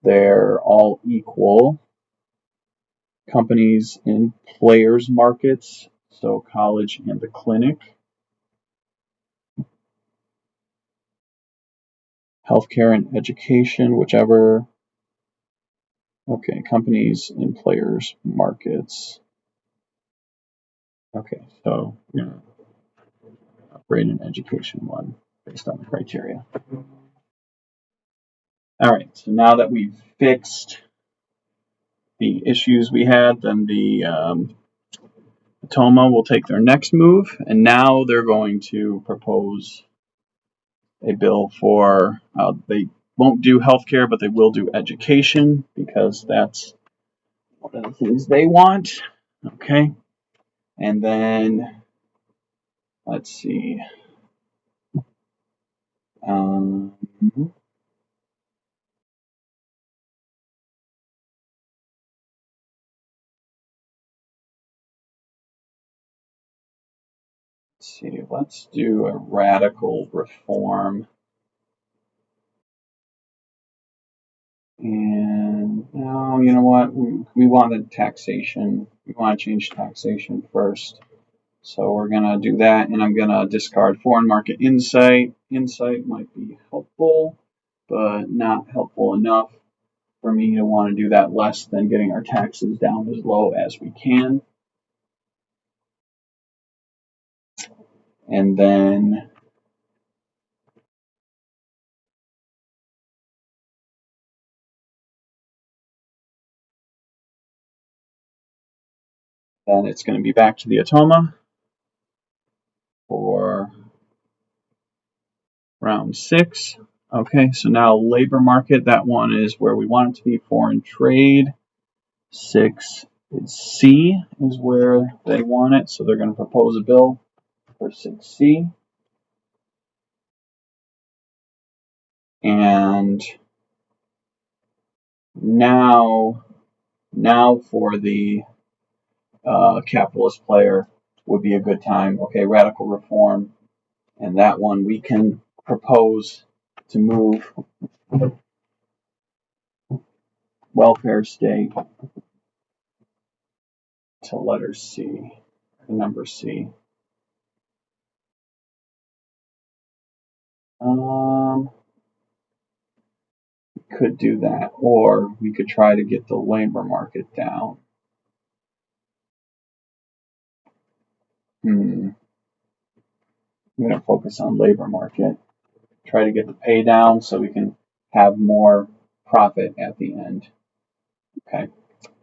they're all equal. Companies in players markets, so college and the clinic. Healthcare and education, whichever. Okay, companies in players markets. Okay, so we're going to upgrade an education one based on the criteria. All right, so now that we've fixed the issues we had, then the Automa will take their next move, and now they're going to propose a bill for, they won't do healthcare, but they will do education because that's one of the things they want. Okay, and then let's see. Let's see, let's do a radical reform. And now, you know what? We wanted taxation. We want to change taxation first. So we're going to do that, and I'm going to discard foreign market insight. Insight might be helpful, but not helpful enough for me to want to do that less than getting our taxes down as low as we can. And then it's going to be back to the Automa for round 6. Okay, so now labor market, that one is where we want it to be. Foreign trade, 6 is C is where they want it, so they're going to propose a bill for 6C. And now for the capitalist player would be a good time. Okay, radical reform, and that one we can propose to move welfare state to letter C, number C. We could do that, or we could try to get the labor market down. I'm going to focus on labor market. Try to get the pay down so we can have more profit at the end. Okay,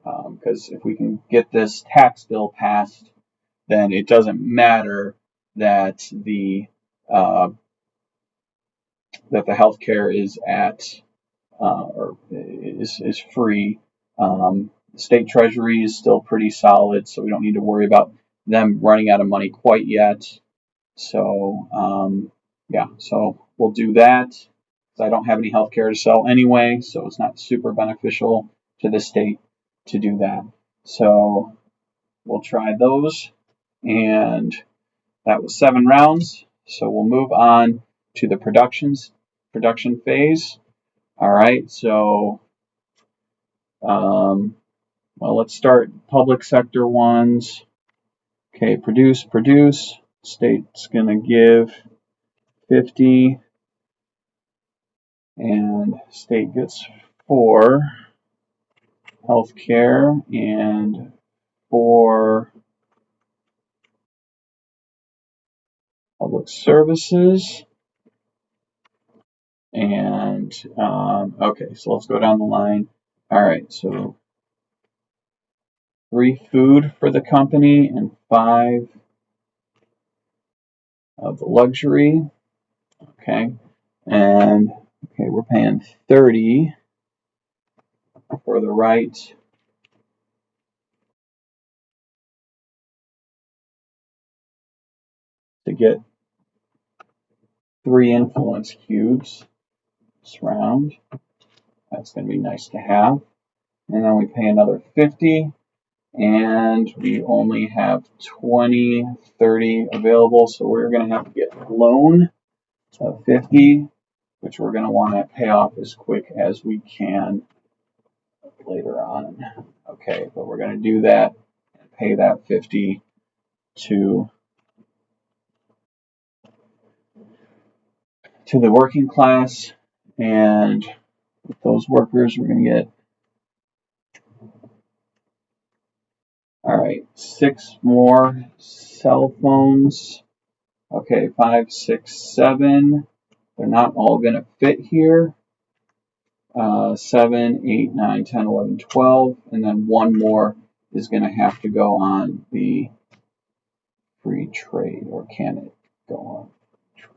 because if we can get this tax bill passed, then it doesn't matter that the healthcare is at or is free. State treasury is still pretty solid, so we don't need to worry about them running out of money quite yet. So yeah, so we'll do that. I don't have any healthcare to sell anyway, so it's not super beneficial to the state to do that. So we'll try those, and that was 7 rounds. So we'll move on to the production phase. All right, so well, let's start public sector ones. Okay, produce. State's gonna give 50, and state gets 4. Healthcare and 4 public services. And okay, so let's go down the line. All right, so 3 food for the company and 5 of the luxury. Okay, and okay, we're paying 30 for the right to get 3 influence cubes this round. That's going to be nice to have. And then we pay another 50, and we only have 20, 30 available, so we're going to have to get a loan of 50, which we're going to want to pay off as quick as we can later on. Okay, but we're going to do that and pay that 50 to the working class, and with those workers we're going to get, all right, 6 more cell phones. Okay, 5, 6, 7. They're not all going to fit here. 7, 8, 9, 10, 11, 12, and then one more is going to have to go on the free trade, or can it go on trade?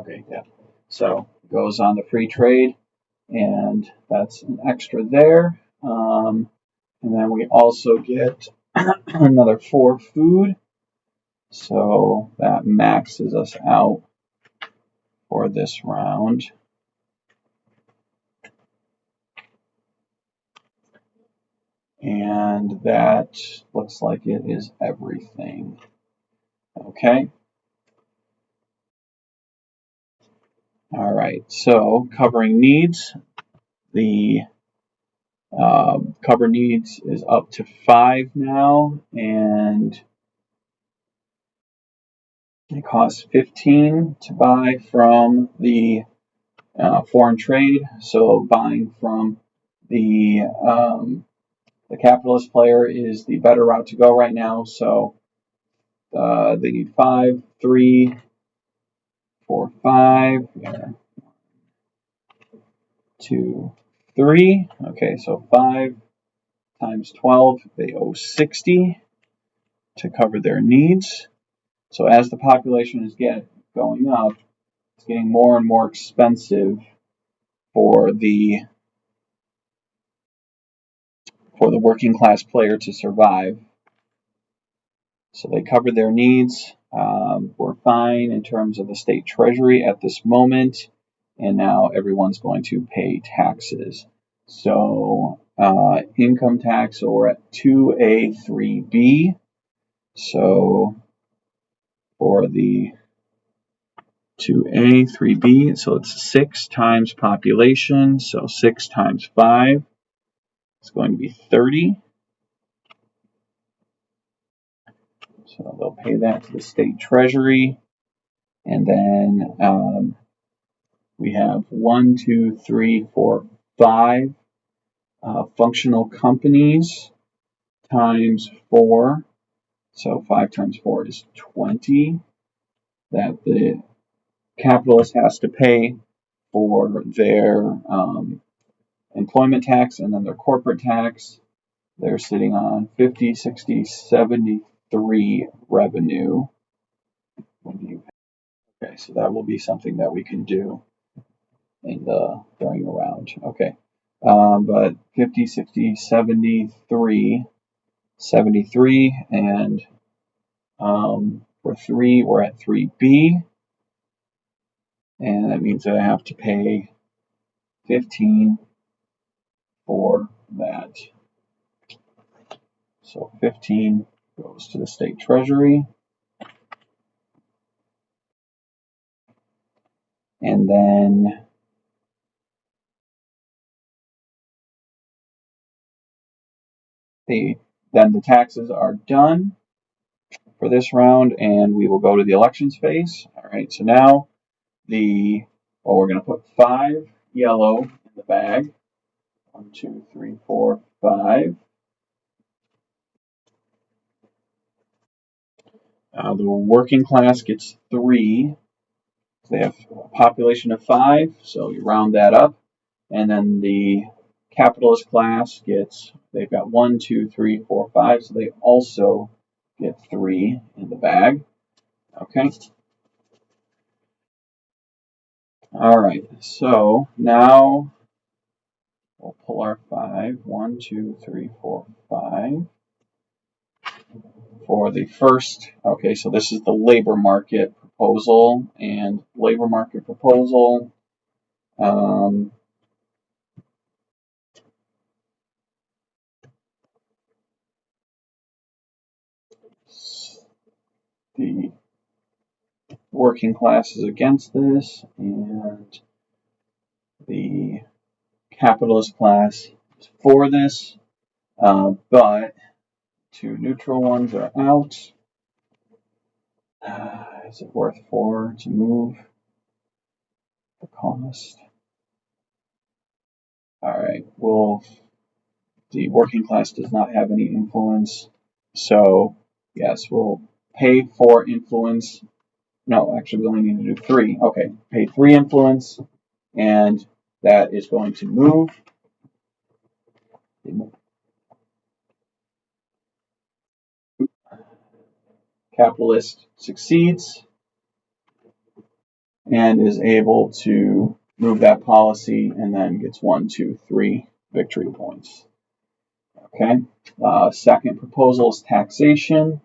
Okay, yeah. So it goes on the free trade, and that's an extra there. And then we also get another 4 food, so that maxes us out for this round. And that looks like it is everything. Okay. All right, so covering needs. The cover needs is up to 5 now, and it costs 15 to buy from the foreign trade. So buying from the capitalist player is the better route to go right now. So they need 5, 3, 4, 5. Yeah. 2, 3. Okay, so 5 times 12, they owe 60 to cover their needs. So as the population is going up, it's getting more and more expensive for the working class player to survive. So they covered their needs. We're fine in terms of the state treasury at this moment, and now everyone's going to pay taxes. So income tax, so we're at 2A, 3B. So for the 2A, 3B, so it's 6 times population, so 6 times 5 is going to be 30. So they'll pay that to the state treasury. And then we have 1, 2, 3, 4, 5 functional companies times 4. So 5 times 4 is 20 that the capitalist has to pay for their employment tax, and then their corporate tax. They're sitting on 50, 60, 73 revenue. Okay, so that will be something that we can do during the round. Okay, but 50, 60, 73, 73, and for 3, we're at 3B, and that means that I have to pay 15 for that. So 15 goes to the state treasury. And then the taxes are done for this round, and we will go to the elections phase. All right, so now we're going to put 5 yellow in the bag. 1, 2, 3, 4, 5. The working class gets 3. So they have a population of 5, so you round that up. And then the capitalist class they've got 1, 2, 3, 4, 5, so they also get 3 in the bag. Okay. All right, so now we'll pull our 5. 1, 2, 3, 4, 5. For the first, okay, so this is the labor market proposal, and labor market proposal. The working class is against this, and the capitalist class is for this, but 2 neutral ones are out. Is it worth 4 to move the cost? All right, well, the working class does not have any influence, so yes, we'll pay 4 influence. No, actually, we only need to do 3. Okay, pay 3 influence, and that is going to move. Capitalist succeeds and is able to move that policy and then gets 1, 2, 3 victory points. Okay. Second proposal is taxation.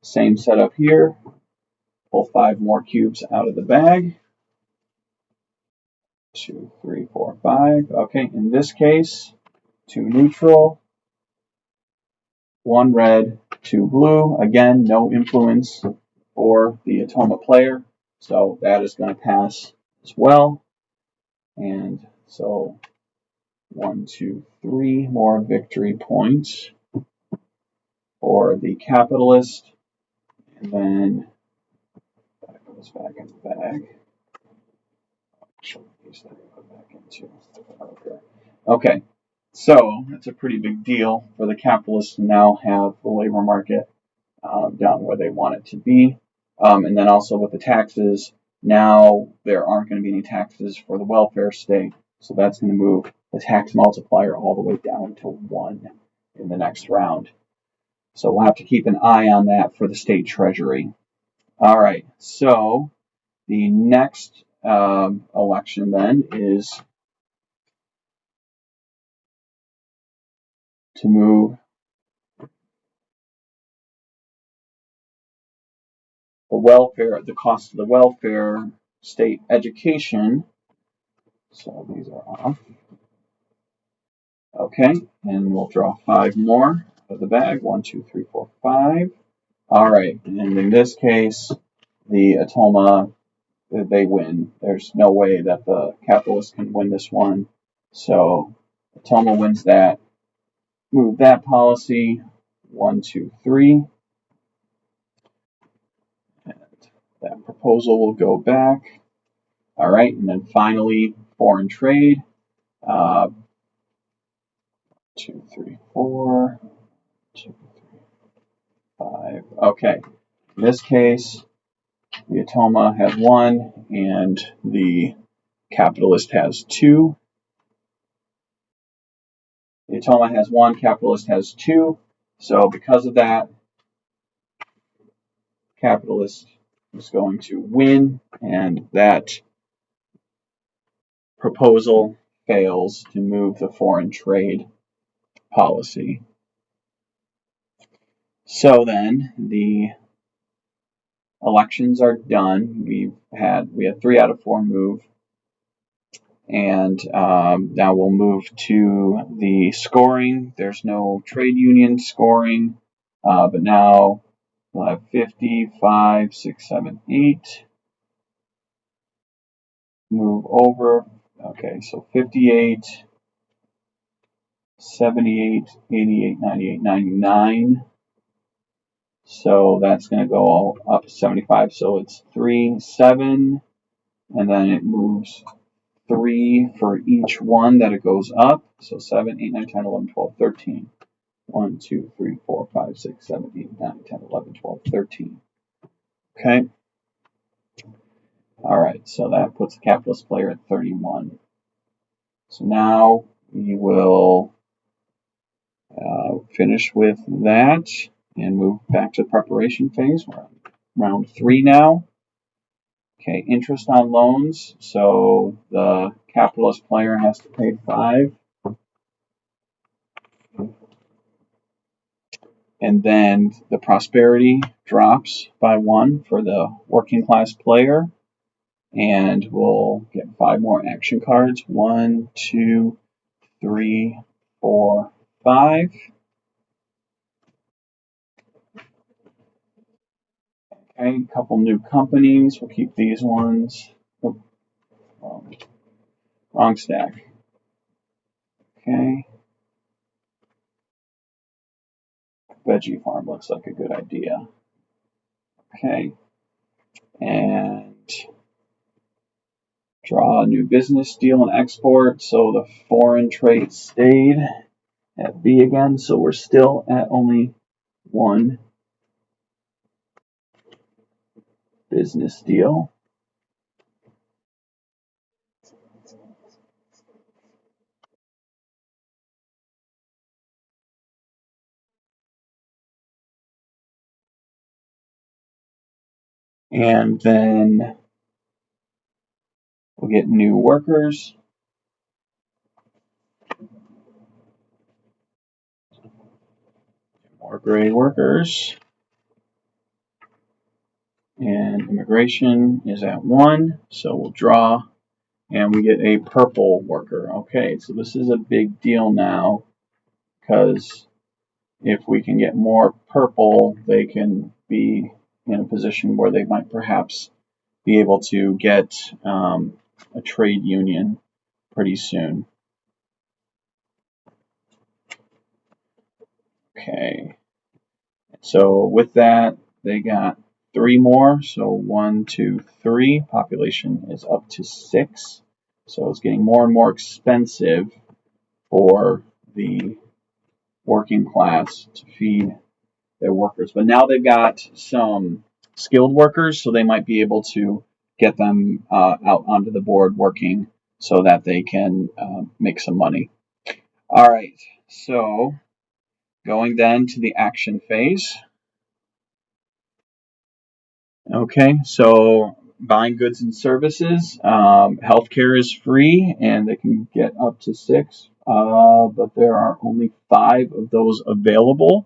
Same setup here. Pull 5 more cubes out of the bag. 2, 3, 4, 5. Okay. In this case, 2 neutral, 1 red, 2 blue. Again, no influence for the Automa player, so that is going to pass as well. And so 1, 2, 3 more victory points for the capitalist, and then that goes back in the bag. Okay, so that's a pretty big deal for the capitalists to now have the labor market down where they want it to be. And then also with the taxes, now there aren't going to be any taxes for the welfare state, so that's going to move the tax multiplier all the way down to 1 in the next round. So we'll have to keep an eye on that for the state treasury. All right, so the next election then is to move the welfare, the cost of the welfare state education. So these are off. Okay, and we'll draw 5 more of the bag. 1, 2, 3, 4, 5. All right, and in this case, the Automa, they win. There's no way that the capitalists can win this one. So Automa wins that. Move that policy. 1, 2, 3. And that proposal will go back. All right, and then finally, foreign trade. 2, 3, 4. 2, 3, 5. Okay, in this case, the Automa has 1 and the capitalist has 2. The Automa has 1, capitalist has 2. So because of that, capitalist is going to win, and that proposal fails to move the foreign trade policy. So then the elections are done. We had 3 out of 4 move. And now we'll move to the scoring. There's no trade union scoring, but now we'll have 50, 5, 6, 7, 8. Move over. Okay, so 58, 78, 88, 98, 99. So that's going to go all up to 75. So it's 3, 7, and then it moves 3 for each one that it goes up. So 7, 8, 9, 10, 11, 12, 13. 1, 2, 3, 4, 5, 6, 7, 8, 9, 10, 11, 12, 13. Okay. All right. So that puts the capitalist player at 31. So now we will finish with that and move back to the preparation phase. We're on round 3 now. Okay, interest on loans. So the capitalist player has to pay 5. And then the prosperity drops by 1 for the working class player. And we'll get 5 more action cards. 1, 2, 3, 4, 5. Okay, a couple new companies. We'll keep these ones. Oh, wrong stack. Okay. Veggie farm looks like a good idea. Okay. And draw a new business deal and export. So the foreign trade stayed at B again. So we're still at only 1 business deal. And then we'll get new workers. More gray workers. And immigration is at 1. So we'll draw. And we get a purple worker. Okay, so this is a big deal now, because if we can get more purple, they can be in a position where they might perhaps be able to get a trade union pretty soon. Okay, so with that, they got 3 more. So 1, 2, 3. Population is up to 6. So it's getting more and more expensive for the working class to feed their workers. But now they've got some skilled workers, so they might be able to get them out onto the board working so that they can make some money. All right, so going then to the action phase. Okay, so buying goods and services. Healthcare is free, and they can get up to 6, but there are only 5 of those available.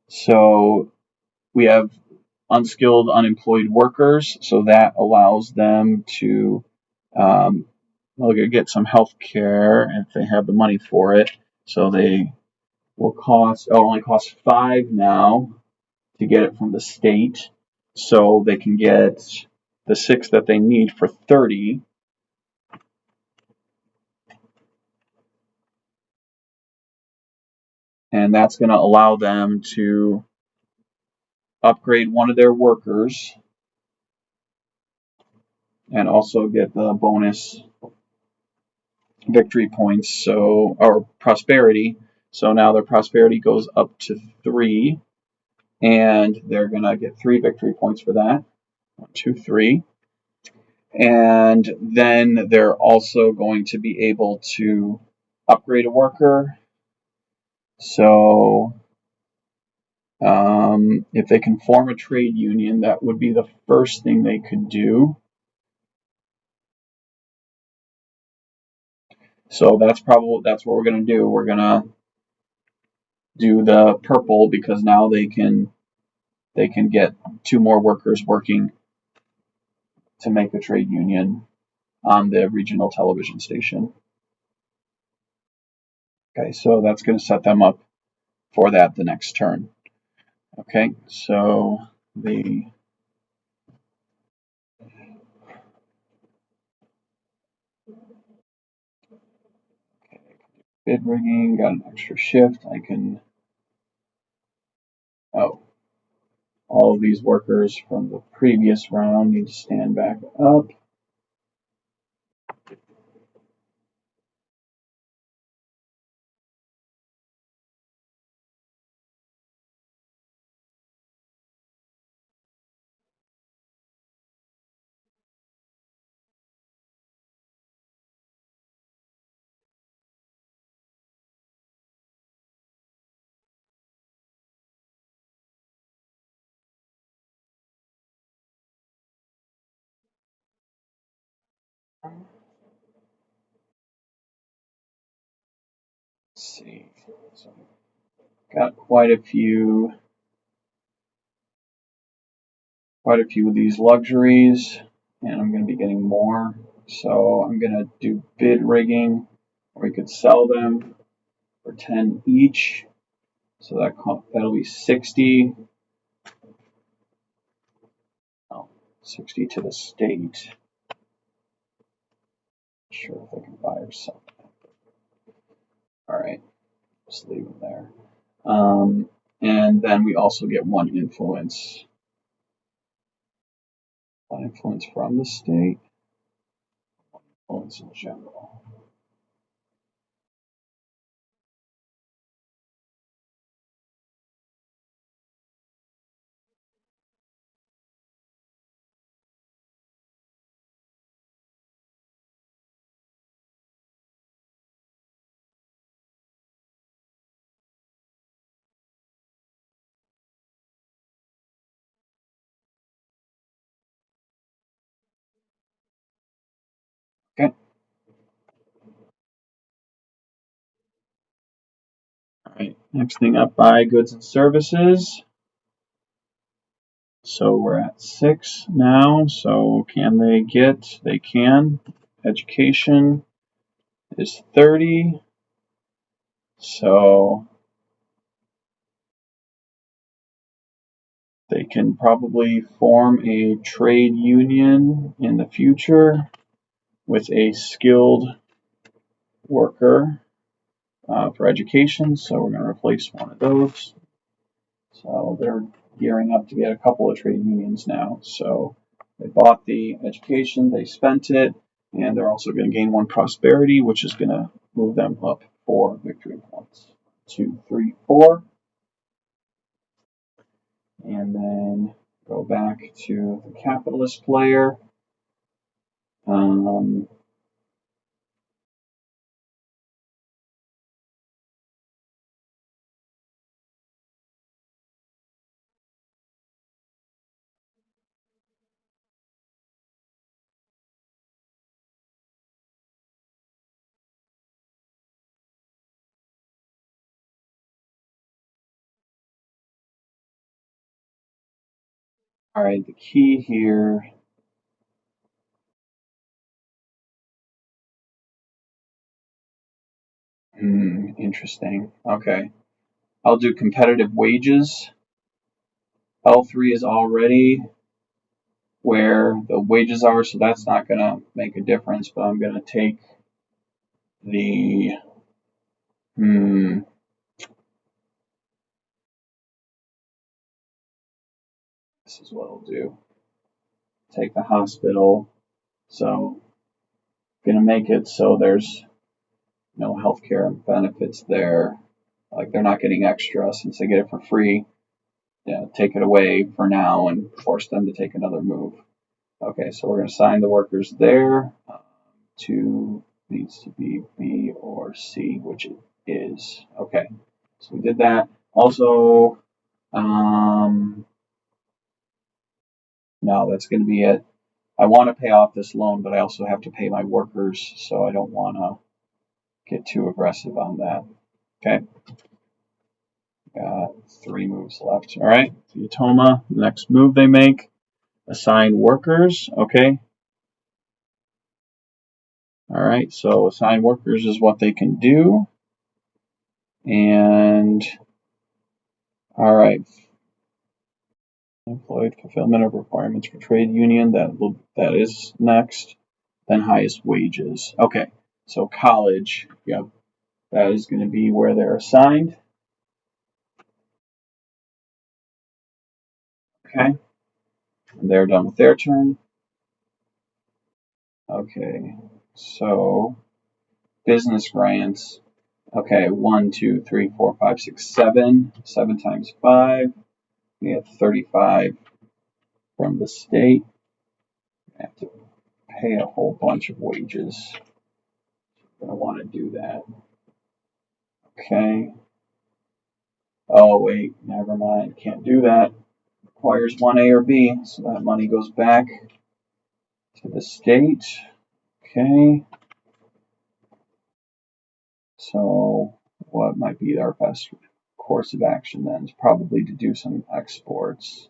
So we have unskilled, unemployed workers, so that allows them to get some health care if they have the money for it. So they will only cost 5 now to get it from the state, so they can get the 6 that they need for 30. And that's going to allow them to upgrade one of their workers and also get the bonus victory points, or prosperity. So now their prosperity goes up to 3, and they're gonna get 3 victory points for that. 1, 2, 3. And then they're also going to be able to upgrade a worker. So if they can form a trade union, that would be the first thing they could do. So that's what we're gonna do. We're gonna do the purple because now they can get 2 more workers working to make a trade union on the regional television station. Okay, so that's going to set them up for that the next turn. Okay, so the bid rigging got an extra shift. I can all of these workers from the previous round need to stand back up. see. So got quite a few of these luxuries, and I'm going to be getting more. So I'm going to do bid rigging, or we could sell them for 10 each. So that'll be 60. Oh, 60 to the state. Not sure if they can buy or sell. All right, just leave them there. And then we also get one influence. One influence from the state. One influence in general. Okay. All right. Next thing up, buy goods and services. So we're at 6 now. So can they get? They can. Education is 30. So they can probably form a trade union in the future with a skilled worker for education. So we're going to replace one of those. So they're gearing up to get a couple of trade unions now. So they bought the education, they spent it, and they're also going to gain one prosperity, which is going to move them up 4 victory points. 2, 3, 4. And then go back to the capitalist player. All right, the key here. Interesting. Okay. I'll do competitive wages. L3 is already where the wages are, so that's not going to make a difference, but I'm going to take the, this is what I'll do. Take the hospital, so going to make it so there's no healthcare benefits there. Like they're not getting extra since they get it for free. Yeah, take it away for now and force them to take another move. Okay, so we're going to assign the workers there. 2 needs to be B or C, which it is. Okay, so we did that. Also, no, that's going to be it. I want to pay off this loan, but I also have to pay my workers, so I don't want to get too aggressive on that. Okay, got 3 moves left. All right, the Automa, the next move they make, assign workers. Okay. All right, so assign workers is what they can do. And all right, employed fulfillment of requirements for trade union. That is next. Then highest wages. Okay, so college. Yep, that is going to be where they're assigned. Okay, and they're done with their turn. Okay, so business grants. Okay, 1, 2, 3, 4, 5, 6, 7. 7 times 5. We have 35 from the state. I have to pay a whole bunch of wages. I'm going to want to do that. Okay. Oh, wait, never mind. Can't do that. Requires 1A or B, so that money goes back to the state. Okay. So what might be our best course of action then? Is probably to do some exports.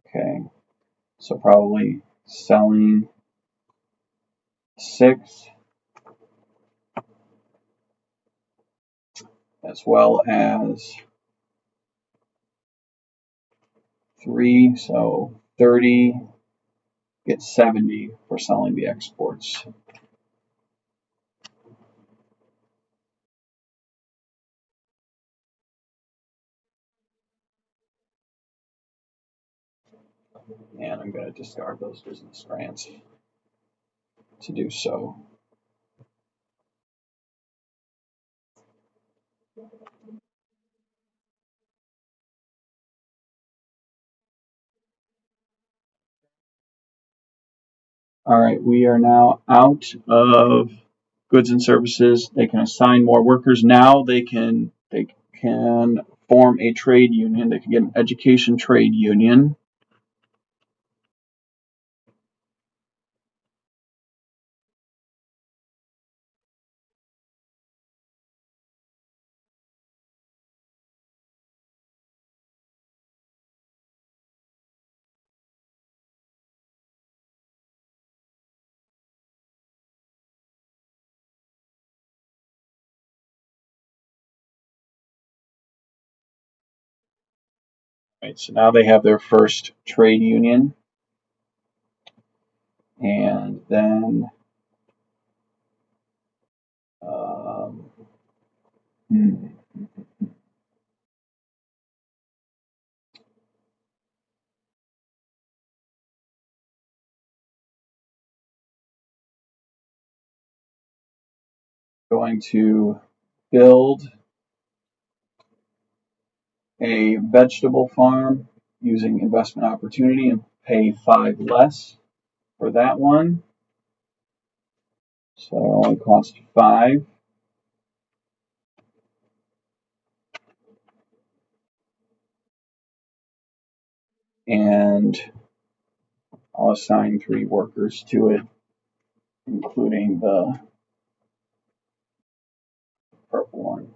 Okay. So probably selling 6 as well as 3, so 30, get 70 for selling the exports. And I'm going to discard those business grants to do so. All right, we are now out of goods and services. They can assign more workers. Now they can form a trade union. They can get an education trade union. Right, so now they have their first trade union. And then going to build a vegetable farm using investment opportunity and pay 5 less for that one. So it only costs 5. And I'll assign 3 workers to it, including the purple one.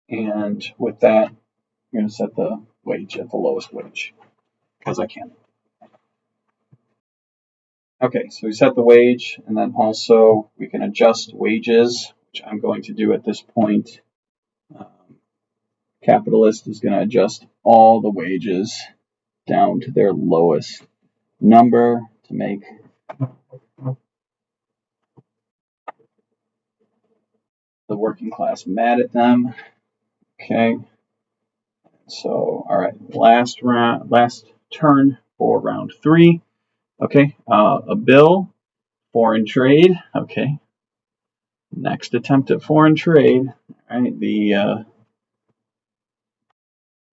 And with that, I'm going to set the wage at the lowest wage because I can. Okay, so we set the wage, and then also we can adjust wages, which I'm going to do at this point. Capitalist is going to adjust all the wages down to their lowest number to make the working class mad at them. Okay, so all right, last turn for round 3. Okay, a bill, foreign trade. Okay, next attempt at foreign trade. All right,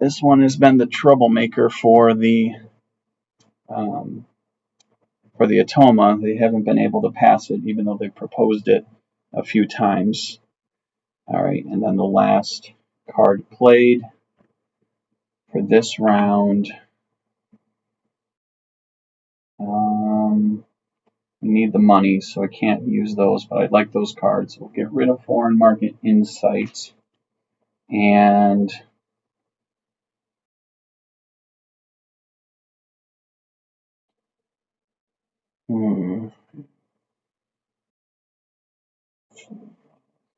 this one has been the troublemaker for the Automa. They haven't been able to pass it, even though they proposed it a few times. All right, and then the last card played for this round. We need the money, so I can't use those, but I'd like those cards. We'll get rid of foreign market insight and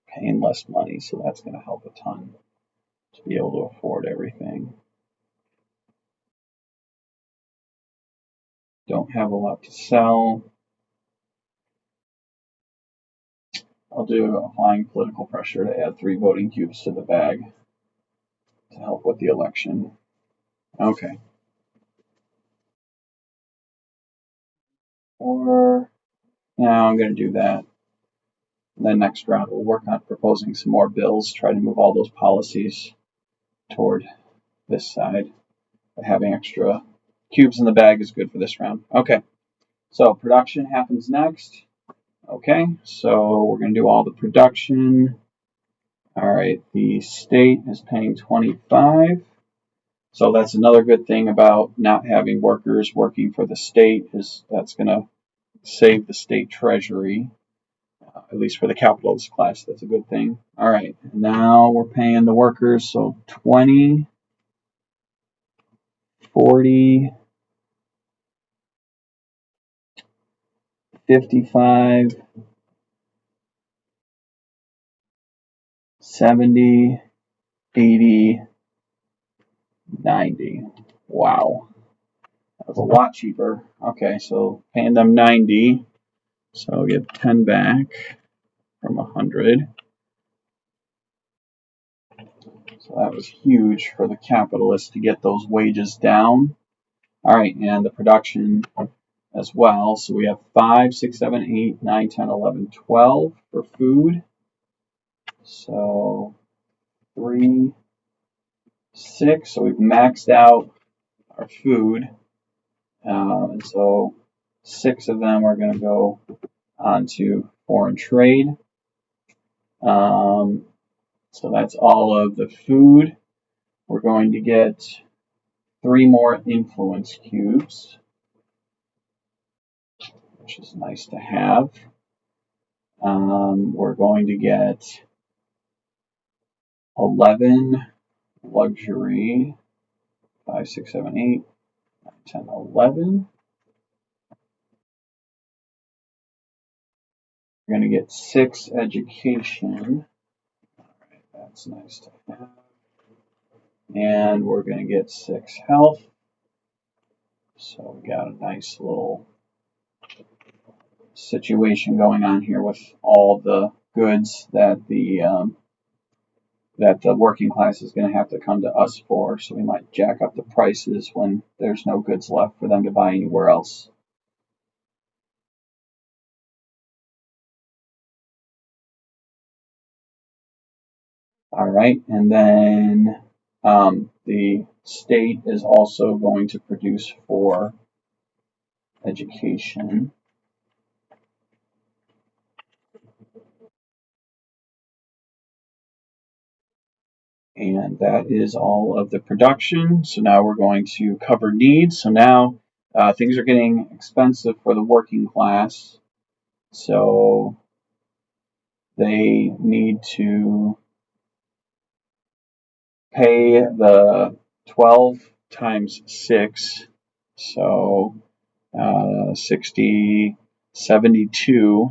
paying less money, so that's going to help a ton to be able to afford everything. Don't have a lot to sell. I'll do applying political pressure to add 3 voting cubes to the bag to help with the election. Okay. Or, yeah, I'm going to do that. And then next round, we'll work on proposing some more bills, try to move all those policies toward this side. But having extra cubes in the bag is good for this round. Okay, so production happens next. Okay, so we're going to do all the production. All right, the state is paying 25. So that's another good thing about not having workers working for the state, is that's going to save the state treasury, at least for the capitalist class. That's a good thing. All right, now we're paying the workers, so 20, 40, 55, 70, 80, 90. Wow, that was a lot cheaper. Okay, so paying them 90, so I'll get 10 back from 100. So that was huge for the capitalists to get those wages down. All right, and the production as well. So we have 5, 6, 7, 8, 9, 10, 11, 12 for food. So 3, 6. So we've maxed out our food. And so 6 of them are going to go onto foreign trade. So that's all of the food. We're going to get 3 more influence cubes, which is nice to have. We're going to get 11 luxury, 5, 6, 7, 8, 9, 10, 11. We're going to get 6 education. All right, that's nice to have. And we're going to get 6 health. So we got a nice little situation going on here with all the goods that the working class is going to have to come to us for. So we might jack up the prices when there's no goods left for them to buy anywhere else. All right, and then the state is also going to produce for education. And that is all of the production. So now we're going to cover needs. So now things are getting expensive for the working class. So they need to pay the 12 times 6. So 60, 72.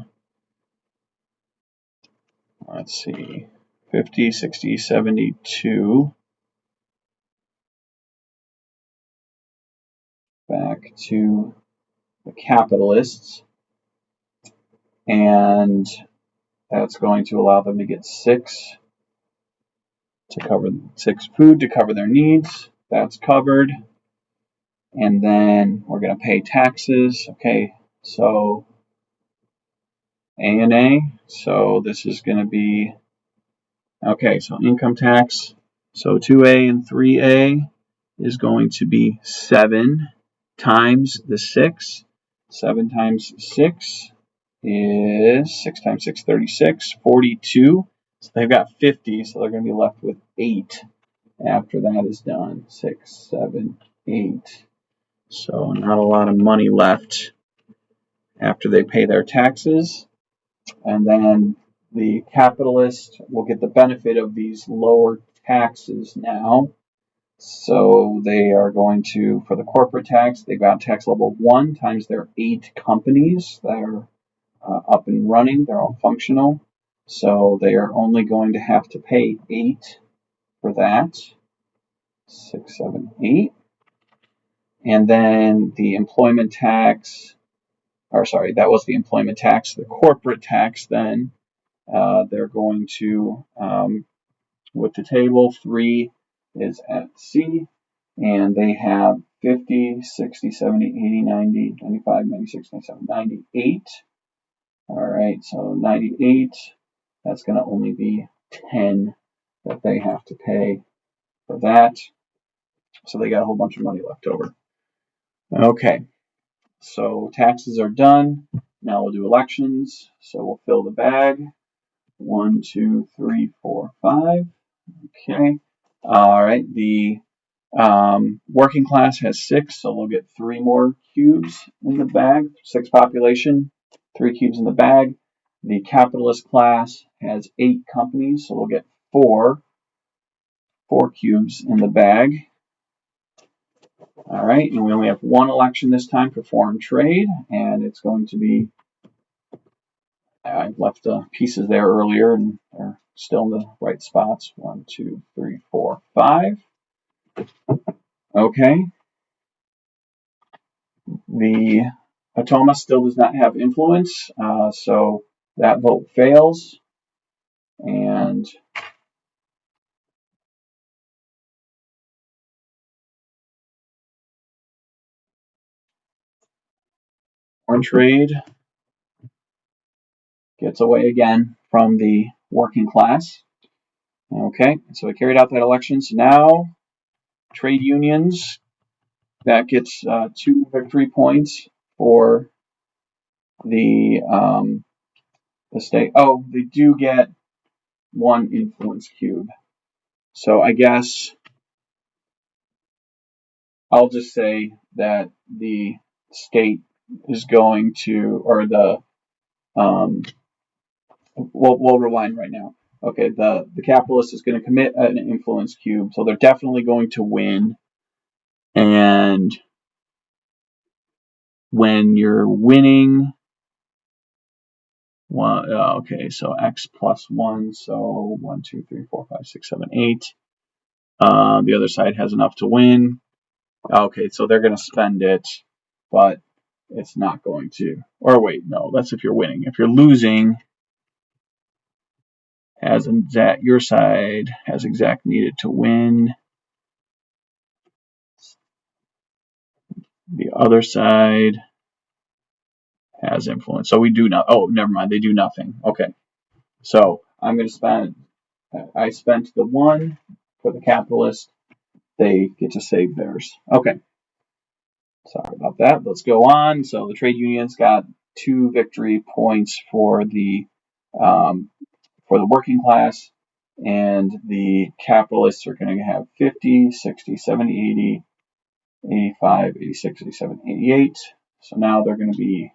Let's see, 50, 60, 72. Back to the capitalists. And that's going to allow them to get 6 to cover 6 food to cover their needs. That's covered. And then we're going to pay taxes. Okay, so A and A. So this is going to be, okay, so income tax. So 2A and 3A is going to be 7 times the 6. 7 times 6 is 6 times 6, 36, 42. So they've got 50, so they're going to be left with 8 after that is done. 6, 7, 8. So not a lot of money left after they pay their taxes. And then the capitalist will get the benefit of these lower taxes now. So they are going to, for the corporate tax, they've got tax level 1 times their 8 companies that are up and running. They're all functional. So they are only going to have to pay 8 for that. 6, 7, 8. And then the employment tax, or sorry, that was the employment tax. The corporate tax then they're going to, with the table, 3 is at C, and they have 50, 60, 70, 80, 90, 95, 96, 97, 98. All right, so 98, that's going to only be 10 that they have to pay for that. So they got a whole bunch of money left over. Okay, so taxes are done. Now we'll do elections. So we'll fill the bag. 1, 2, 3, 4, 5. Okay. All right. The working class has 6, so we'll get 3 more cubes in the bag. 6 population, 3 cubes in the bag. The capitalist class has 8 companies, so we'll get 4 cubes in the bag. All right, and we only have 1 election this time for foreign trade, and it's going to be, I left the pieces there earlier, and they're still in the right spots. 1, 2, 3, 4, 5. Okay. The Automa still does not have influence, so that vote fails. And foreign trade gets away again from the working class. Okay, so we carried out that election. So now trade unions, that gets 2 victory points for the state. Oh, they do get 1 influence cube. So I guess I'll just say that the state is going to, or the we'll rewind right now. Okay, the capitalist is going to commit an influence cube, so they're definitely going to win. And when you're winning, okay, so x plus 1, so 1, 2, 3, 4, 5, 6, 7, 8. The other side has enough to win. Okay, so they're going to spend it, but it's not going to. Or wait, no, that's if you're winning. If you're losing, as exact, your side has exact needed to win. The other side has influence. So we do not. Oh, never mind. They do nothing. Okay. So I'm going to spend. I spent the 1 for the capitalist. They get to save theirs. Okay. Sorry about that. Let's go on. So the trade unions got 2 victory points for the working class, and the capitalists are going to have 50, 60, 70, 80, 85, 86, 87, 88. So now they're going to be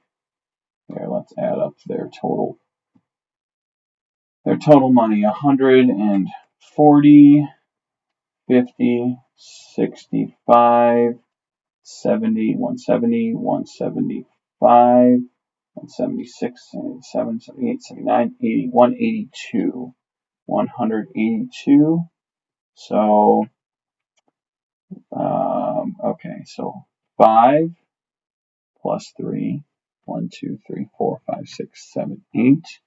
here. Let's add up their total. Their total money: 140, 50, 65, 70, 170, 175, 176, 77, 78, 79, 80, 182. 182. So, okay, so 5 plus 3, 1, 2, 3, 4, 5, 6, 7, 8.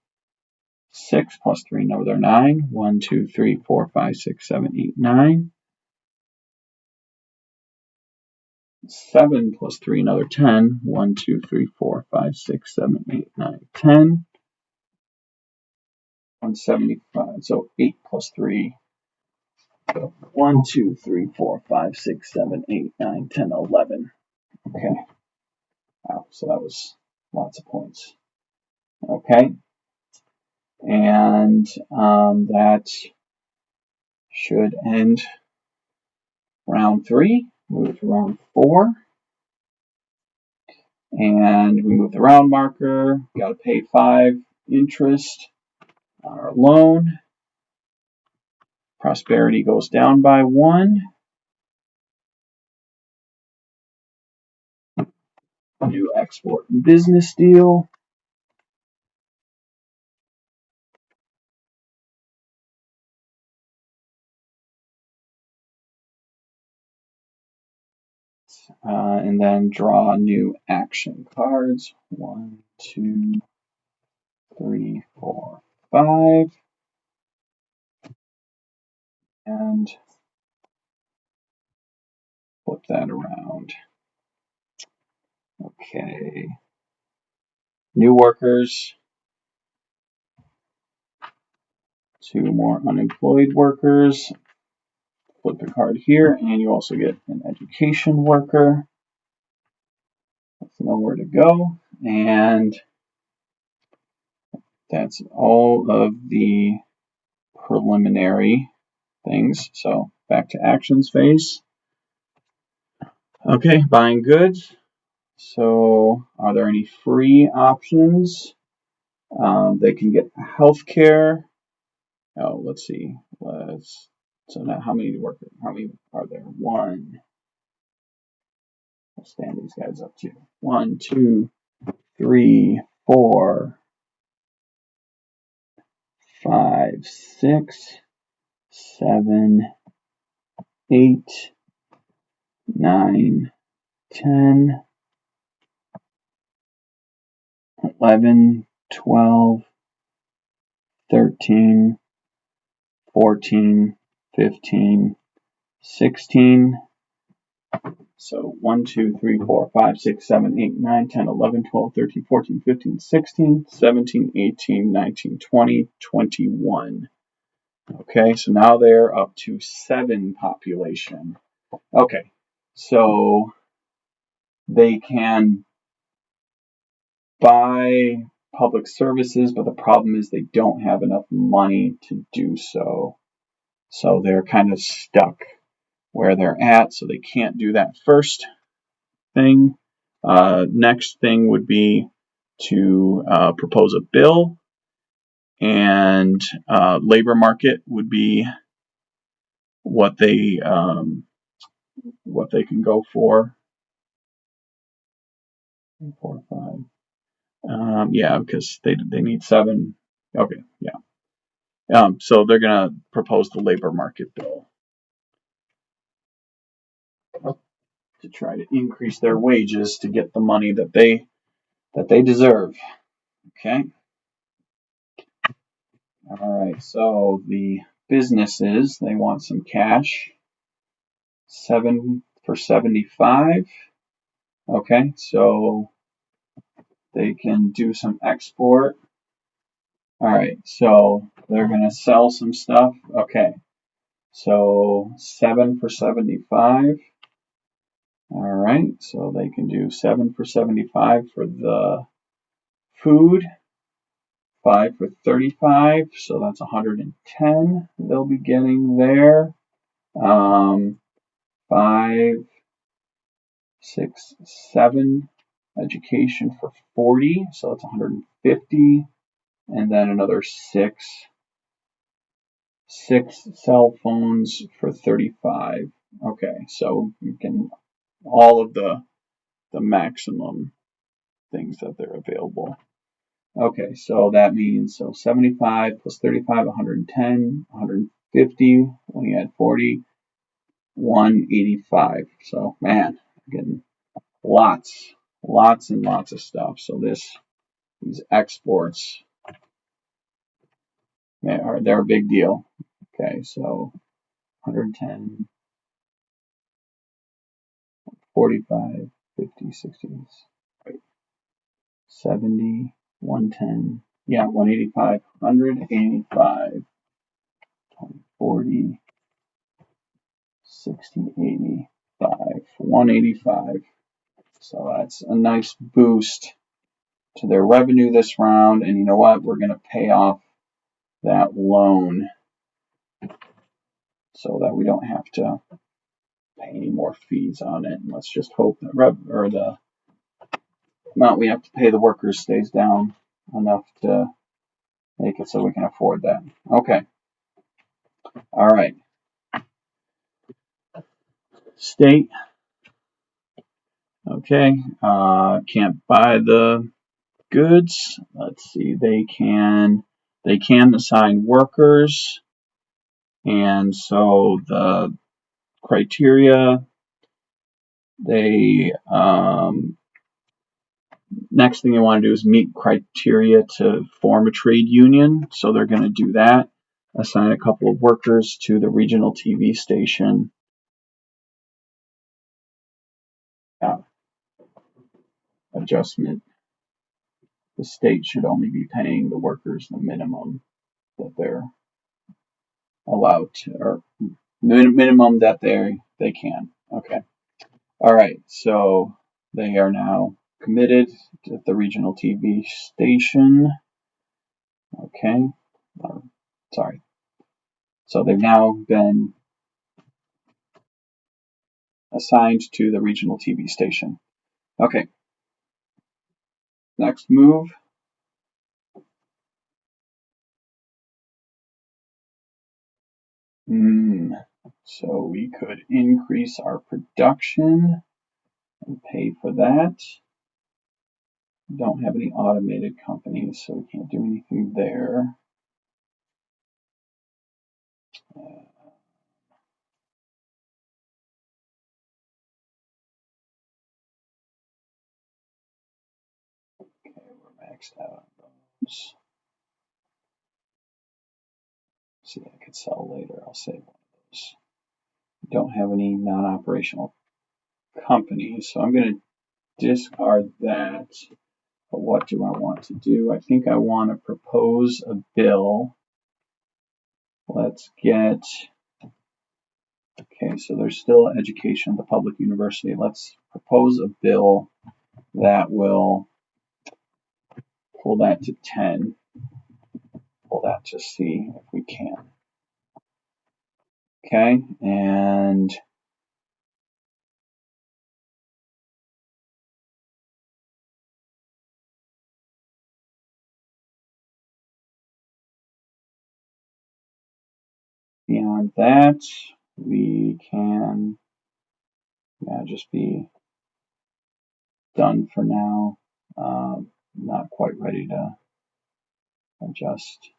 6 plus 3, another 9. 1, 2, 3, 4, 5, 6, 7, 8, 9. 7 plus 3, another 10. 1, 2, 3, 4, 5, 6, 7, 8, 9, 10. 175. So 8 plus 3. 1, 2, 3, 4, 5, 6, 7, 8, 9, 10, 11. Okay. Wow, so that was lots of points. Okay. And that should end round 3. Move to round 4. And we move the round marker. Got to pay 5 interest on our loan. Prosperity goes down by 1. New export and business deal. And then draw new action cards. 1, 2, 3, 4, 5. And flip that around. Okay. New workers. 2 more unemployed workers. Flip the card here, and you also get an education worker. That's nowhere to go. And that's all of the preliminary things. So back to actions phase. Okay, buying goods. So are there any free options? They can get healthcare. Oh, let's see. So now how many are there? 1. I'll stand these guys up too. 1, 2, 3, 4, 5, 6, 7, 8, 9, 10, 11, 12, 13, 14, 15, 16. So 1, 2, 3, 4, 5, 6, 7, 8, 9, 10, 11, 12, 13, 14, 15, 16, 17, 18, 19, 20, 21. Okay, so now they're up to 7 population. Okay, so they can buy public services, but the problem is they don't have enough money to do so. So they're kind of stuck where they're at, so they can't do that first thing. Next thing would be to propose a bill, and labor market would be what they can go for. 4, 5. Yeah, because they need 7. Okay, yeah. So they're gonna propose the labor market bill to try to increase their wages to get the money that they deserve. Okay. All right. So the businesses, they want some cash. 7 for 75. Okay, so they can do some export. All right, so they're going to sell some stuff. Okay, so 7 for 75. All right, so they can do 7 for 75 for the food. 5 for 35, so that's 110 they'll be getting there. 5, 6, 7. Education for 40, so that's 150. And then another 6 cell phones for 35. Okay, so you can all of the maximum things that they're available. Okay, so that means 75 plus 35, 110, 150. When you add 40, 185. So man, getting lots and lots of stuff. So these exports, they're a big deal. Okay, so 110, 45, 50, 60, 70, 110, yeah, 185, 185, 40, 60, 85, 185. So that's a nice boost to their revenue this round. And you know what? We're going to pay off that loan so that we don't have to pay any more fees on it. And let's just hope that the amount we have to pay the workers stays down enough to make it so we can afford that. Okay. All right. State. Okay. Can't buy the goods. Let's see. They can assign workers. And so the criteria, they Next thing they want to do is meet criteria to form a trade union. So they're going to do that. Assign a couple of workers to the regional TV station. Adjustment. The state should only be paying the workers the minimum that they're allowed to, or minimum that they can. Okay. All right. So they are now committed to the regional TV station. Okay. Sorry. So they've now been assigned to the regional TV station. Okay. Next move. So we could increase our production and pay for that. We don't have any automated companies, so we can't do anything there. Okay, we're maxed out on those. See, I could sell later. I'll save one of those. We don't have any non-operational companies, so I'm going to discard that. But what do I want to do? I think I want to propose a bill. Let's get, okay, so there's still education at the public university. Let's propose a bill that will pull that to 10. Pull that to C if we can. Okay, and beyond that, we can just be done for now. Not quite ready to adjust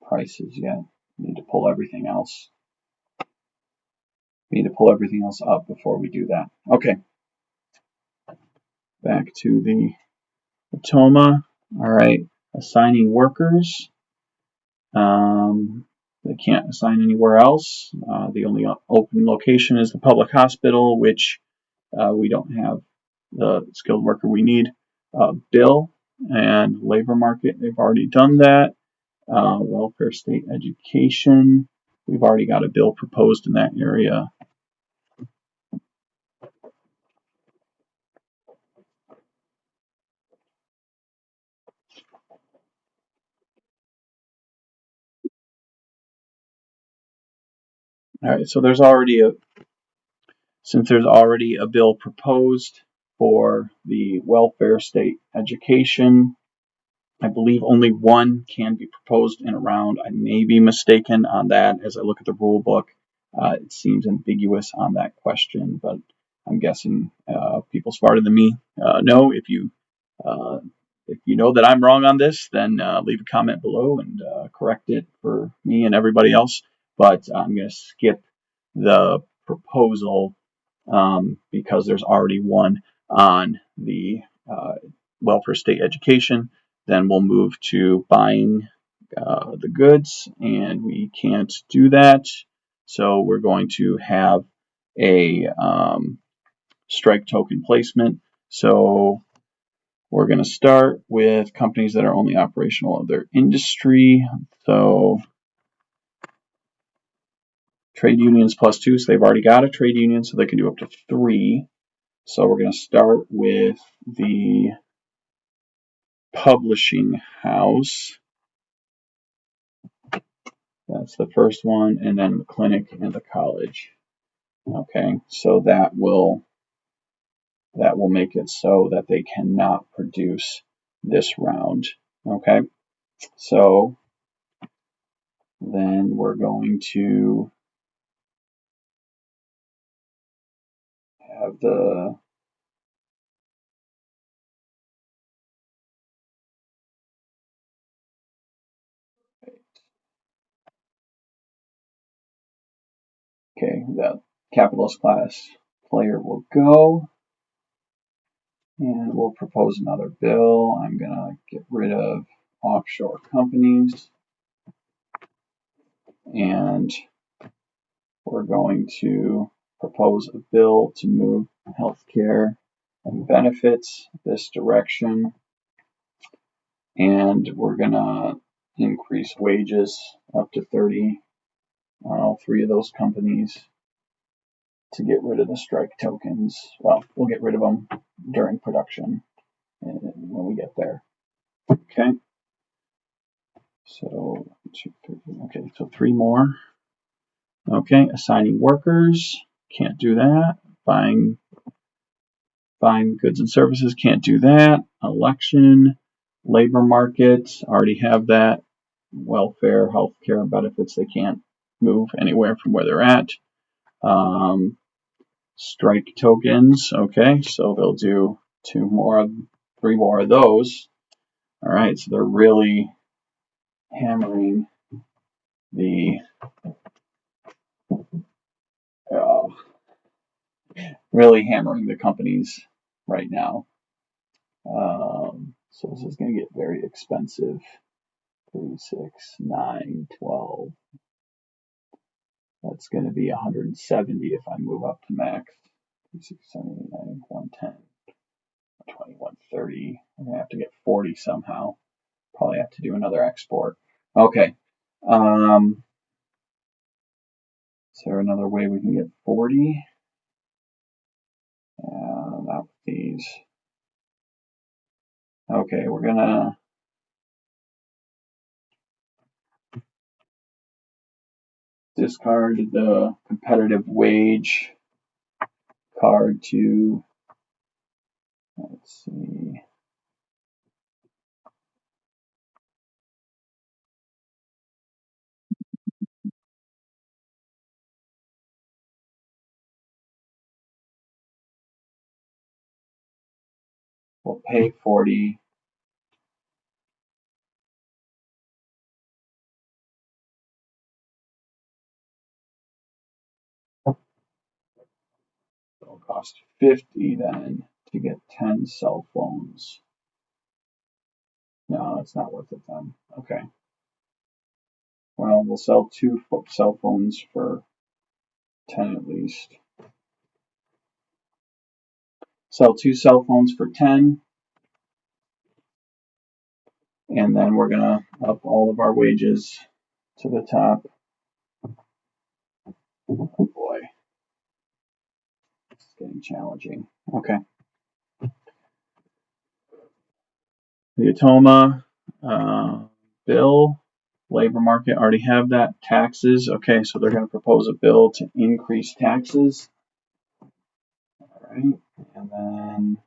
prices yet. We need to pull everything else. We need to pull everything else up before we do that. Okay. Back to the Automa. All right. Assigning workers. They can't assign anywhere else. The only open location is the public hospital, which we don't have the skilled worker we need. Bill and labor market, they've already done that. Welfare state education, we've already got a bill proposed in that area. All right, so since there's already a bill proposed for the welfare state education, I believe only one can be proposed in a round. I may be mistaken on that as I look at the rule book. It seems ambiguous on that question, but I'm guessing people smarter than me know. If you know that I'm wrong on this, then leave a comment below and correct it for me and everybody else. But I'm going to skip the proposal because there's already one on the welfare state education. Then we'll move to buying the goods, and we can't do that. So we're going to have a strike token placement. So we're going to start with companies that are only operational of their industry. So trade unions +2, so they've already got a trade union, so they can do up to 3. So we're going to start with the publishing house. That's the first one, and then the clinic and the college. Okay, so that will make it so that they cannot produce this round. Okay, so then we're going to have the capitalist class player will go. And we'll propose another bill. I'm going to get rid of offshore companies. And we're going to propose a bill to move healthcare and benefits this direction. And we're going to increase wages up to 30 on all three of those companies to get rid of the strike tokens. Well, we'll get rid of them during production when we get there. Okay. So, 2, 3, okay, so 3 more. Okay, assigning workers, can't do that. Buying goods and services, can't do that. Election, labor market, already have that. Welfare, healthcare, benefits, they can't move anywhere from where they're at. Strike tokens, okay, so they'll do 3 more of those. All right, so they're really hammering the companies right now. So this is going to get very expensive. 3, 6, 9, 12. That's going to be 170 if I move up to max. 3, 6, 7, 8, 9, 110, 20, 130. I'm going to have to get 40 somehow. Probably have to do another export. Okay. Is there another way we can get 40? Not with these. Okay, we're going to discard the competitive wage card to, let's see, we'll pay 40. It'll cost 50 then to get 10 cell phones. No, it's not worth it then. Okay. Well, we'll sell 2 cell phones for 10 at least. Sell 2 cell phones for 10. And then we're going to up all of our wages to the top. Oh boy. It's getting challenging. Okay. The Automa bill, labor market, already have that. Taxes. Okay, so they're going to propose a bill to increase taxes. All right. And then,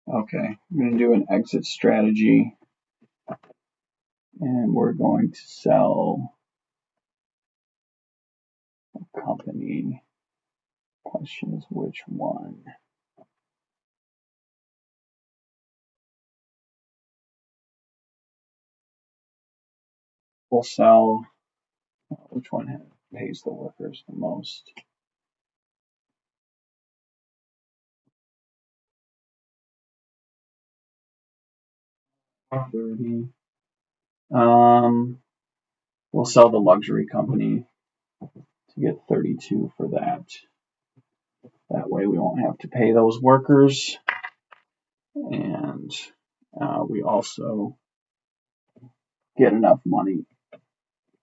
okay, I'm going to do an exit strategy. And we're going to sell a company. Question is which one? We'll sell, which one pays the workers the most? $30. We'll sell the luxury company to get 32 for that. That way we won't have to pay those workers. And we also get enough money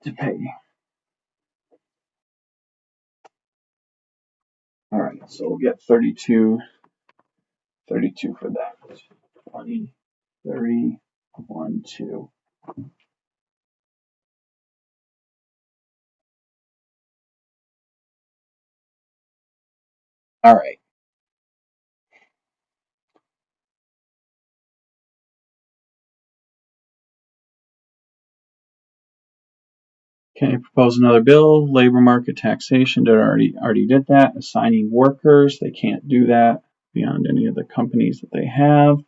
to pay. All right, so we'll get 32 for that. 20, 30, 1, 2. All right. Can you propose another bill? Labor market taxation, already did that. Assigning workers, they can't do that beyond any of the companies that they have.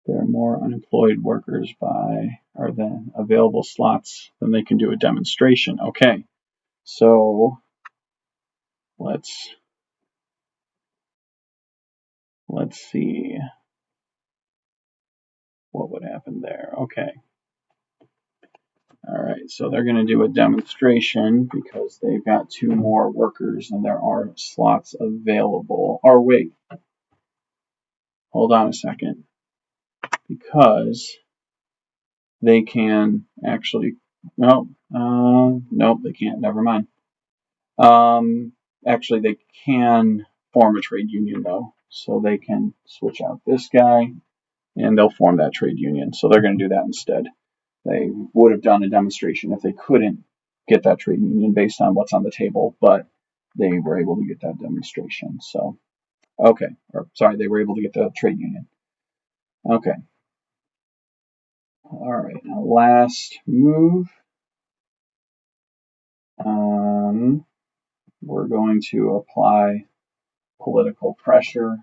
there are more unemployed workers than available slots, then they can do a demonstration. Okay, so let's see what would happen there. Okay. All right, so they're going to do a demonstration because they've got 2 more workers and there are slots available. Or wait, hold on a second. Because they can actually, nope, they can't, never mind. Actually, they can form a trade union though. So they can switch out this guy and they'll form that trade union. So they're going to do that instead. They would have done a demonstration if they couldn't get that trade union based on what's on the table, but they were able to get that demonstration. So, okay, or sorry, they were able to get the trade union. Okay. All right, now last move. We're going to apply political pressure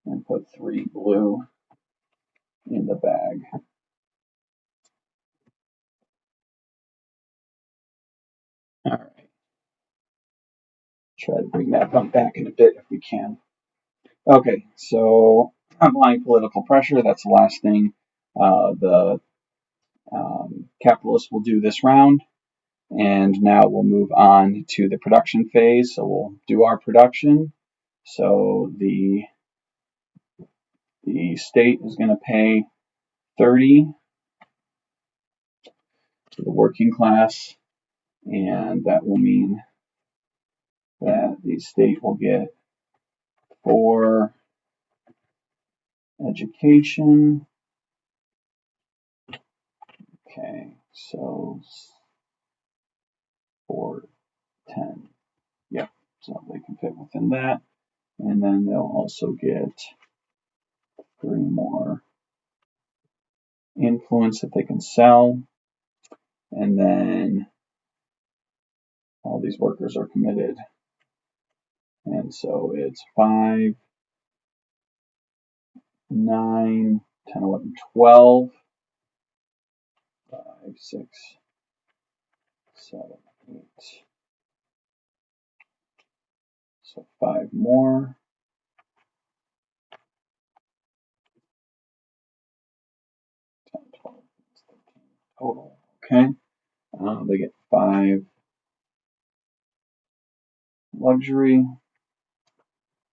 and put 3 blue in the bag. All right. Try to bring that one back in a bit if we can. Okay, so applying political pressure, that's the last thing the capitalists will do this round. And now we'll move on to the production phase. So we'll do our production. So the state is going to pay 30 to the working class, and that will mean that the state will get 4 education. Okay, so 4, 10. Yep, so they can fit within that. And then they'll also get 3 more influence that they can sell. And then all these workers are committed. And so it's 5, 9, 10, 11, 12, 5, 6, 7, 8. So 5 more. 10, 12, 13 total. Okay. They get 5 luxury,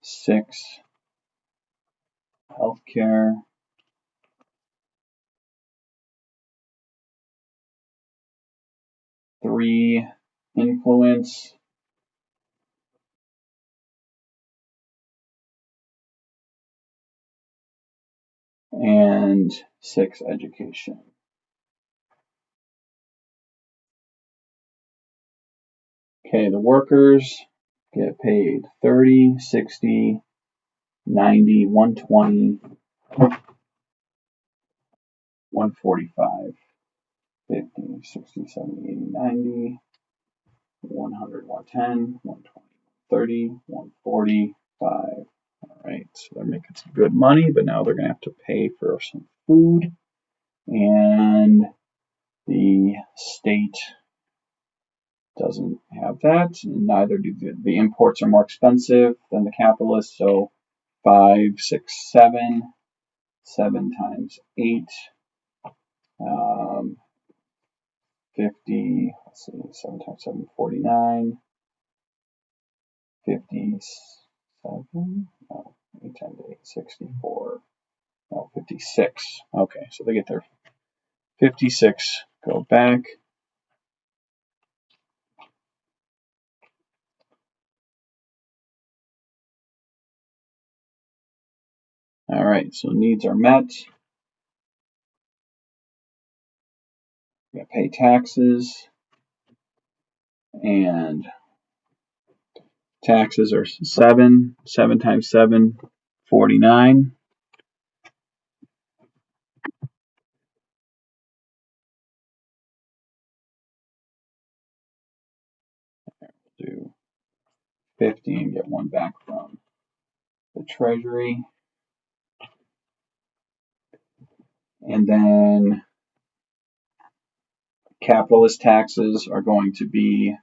6 healthcare, 3 influence, and 6 education. Okay, the workers get paid 30, 60, 90, 120, 145, 50, 60, 70, 80, 90, 100, 110, 120, 30, 145. All right, so they're making some good money, but now they're going to have to pay for some food. And the state doesn't have that, and neither do the imports are more expensive than the capitalists. So 5, 6, 7, 7 times 8, 50, let's see, 7 times 7, 49, 57, no, 8 times 8, 64, no, 56. Okay, so they get their 56, go back. All right, so needs are met. We got to pay taxes, and taxes are 7, 7 times 7, 49. Do 50 and get 1 back from the treasury. And then capitalist taxes are going to be,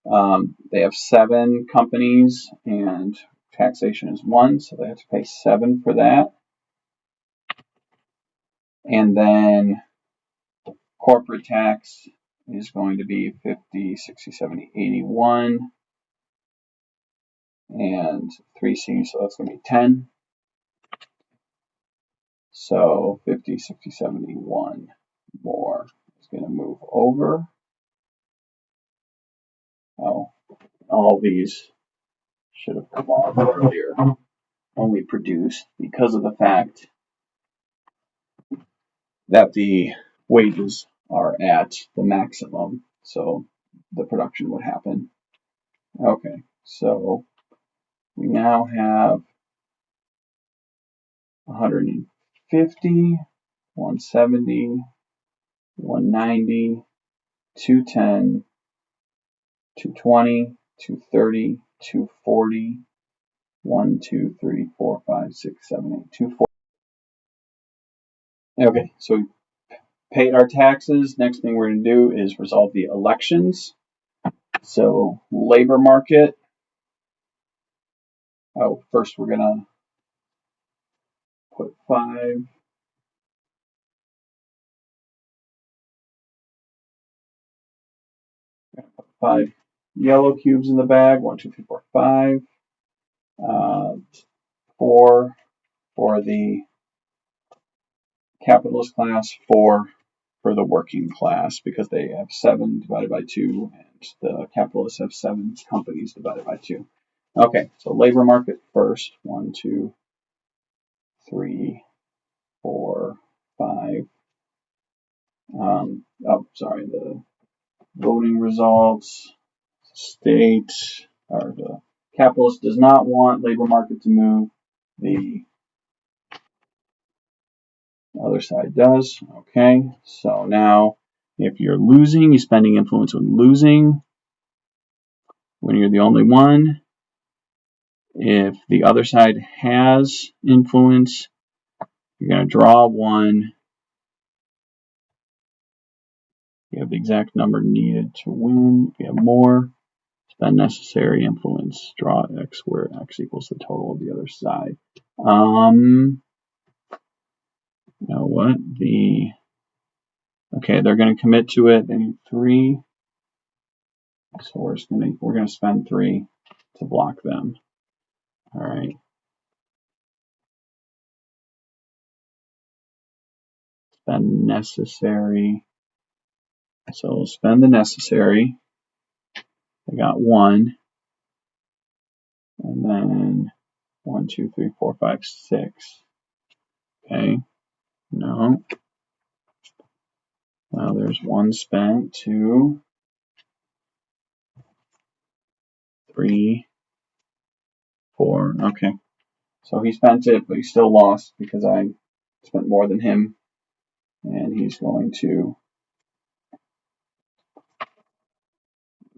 they have 7 companies and taxation is 1, so they have to pay 7 for that. And then corporate tax is going to be 50, 60, 70, 81, and 3C, so that's going to be 10. So 50, 60, 71 more is going to move over. Oh, all these should have come off earlier. Only produced because of the fact that the wages are at the maximum, so the production would happen. Okay, so we now have 150, 170, 190, 210, 220, 230, 240, 1, 2, 3, 4, 5, 6, 7, 8, 240. Okay, so we paid our taxes. Next thing we're going to do is resolve the elections. So labor market. Oh, first we're going to put 5. 5 yellow cubes in the bag. 1, 2, 3, 4, 5. 4 for the capitalist class, 4 for the working class, because they have 7 divided by 2, and the capitalists have 7 companies divided by 2. Okay, so labor market first. 1, 2, 3, 4, 5. The voting results. State, or the capitalist does not want labor market to move. The other side does. Okay, so now if you're losing, you're spending influence when losing. When you're the only one, if the other side has influence, you're going to draw 1. You have the exact number needed to win. If you have more, spend necessary influence. Draw X where X equals the total of the other side. You know what? Okay, they're going to commit to it. They need 3. So we're going to spend 3 to block them. All right. Spend necessary. So we'll spend the necessary. I got 1. And then 1, 2, 3, 4, 5, 6. Okay. No. Now there's 1 spent. 2, 3, 4. Okay. So he spent it, but he still lost because I spent more than him. And he's going to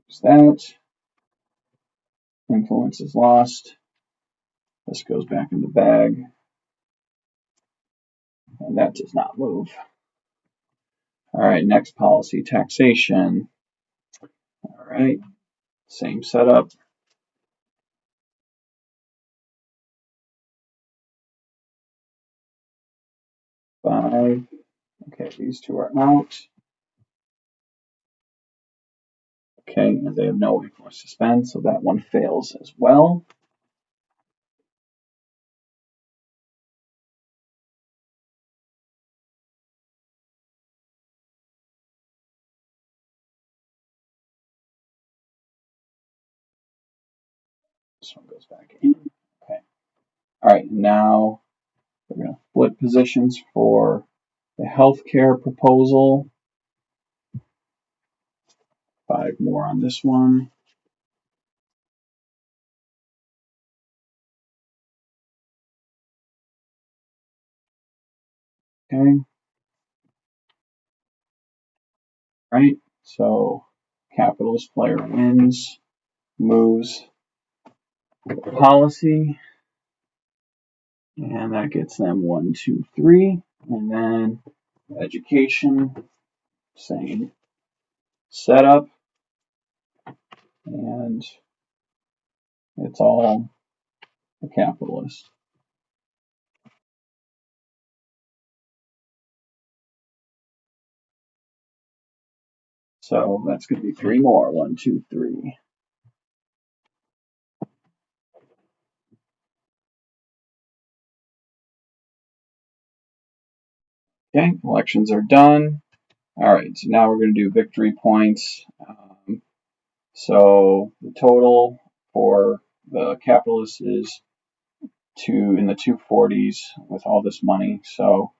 use that. Influence is lost. This goes back in the bag. And that does not move. All right, next policy, taxation. All right, same setup. 5. Okay, these 2 are out. Okay, and they have no influence to spend, so that one fails as well. This one goes back in. Okay. All right, now we're going to flip positions for the healthcare proposal. 5 more on this one. Okay. All right, so capitalist player wins, moves policy, and that gets them 1, 2, 3. And then education, same setup, and it's all a capitalist. So that's going to be 3 more. 1, 2, 3. Okay, elections are done. All right, so now we're going to do victory points. So the total for the capitalists is in the 240s with all this money. So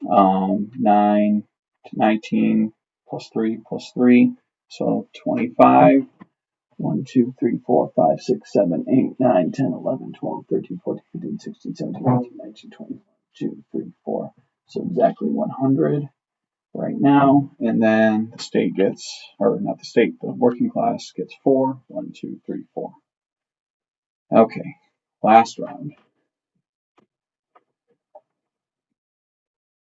9 to 19 plus 3 plus 3. So 25. 1, 2, 3, 4, 5, 6, 7, 8, 9, 10, 11, 12, 13, 14, 15, 16, 17, 18, 19, 20, 2, 3, 4. So exactly 100 right now. And then the state gets, or not the state, the working class gets 4. 1, 2, 3, 4. Okay, last round.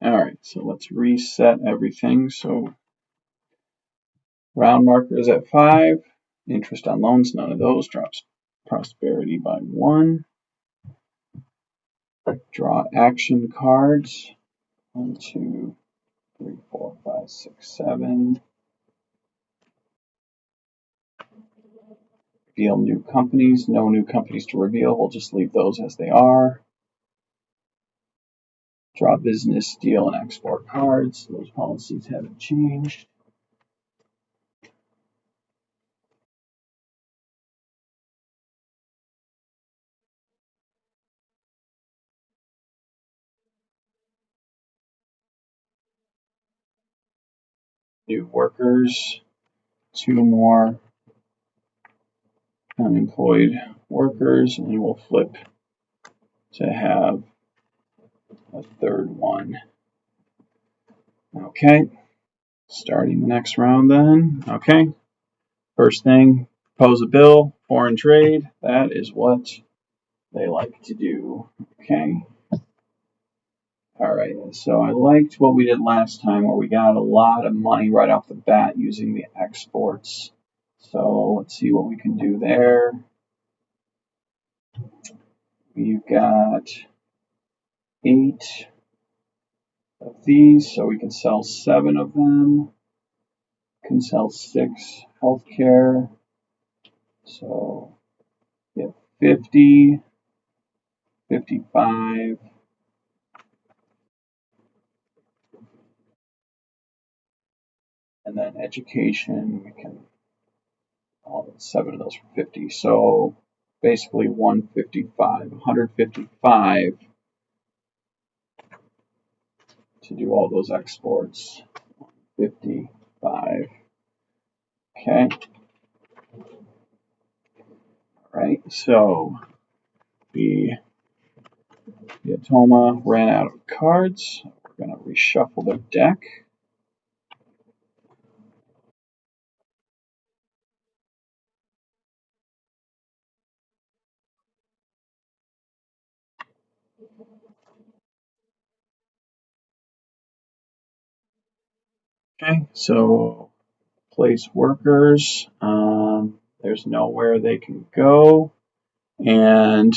All right, so let's reset everything. So round marker is at 5. Interest on loans, none of those. Drops prosperity by 1. Draw action cards. 1, 2, 3, 4, 5, 6, 7. Reveal new companies. No new companies to reveal. We'll just leave those as they are. Draw business, deal, and export cards. Those policies haven't changed. New workers. 2 more unemployed workers, and we'll flip to have a 3rd one. Okay, starting the next round then. Okay, first thing, propose a bill, foreign trade. That is what they like to do. Okay. All right, so I liked what we did last time where we got a lot of money right off the bat using the exports. So let's see what we can do there. We've got 8 of these, so we can sell 7 of them. Can sell 6 healthcare. So get 50, 55. And then education, we can all 7 of those for 50. So basically 155 to do all those exports. 55. Okay. All right. So the Automa ran out of cards. We're going to reshuffle the deck. Okay. So place workers. There's nowhere they can go. And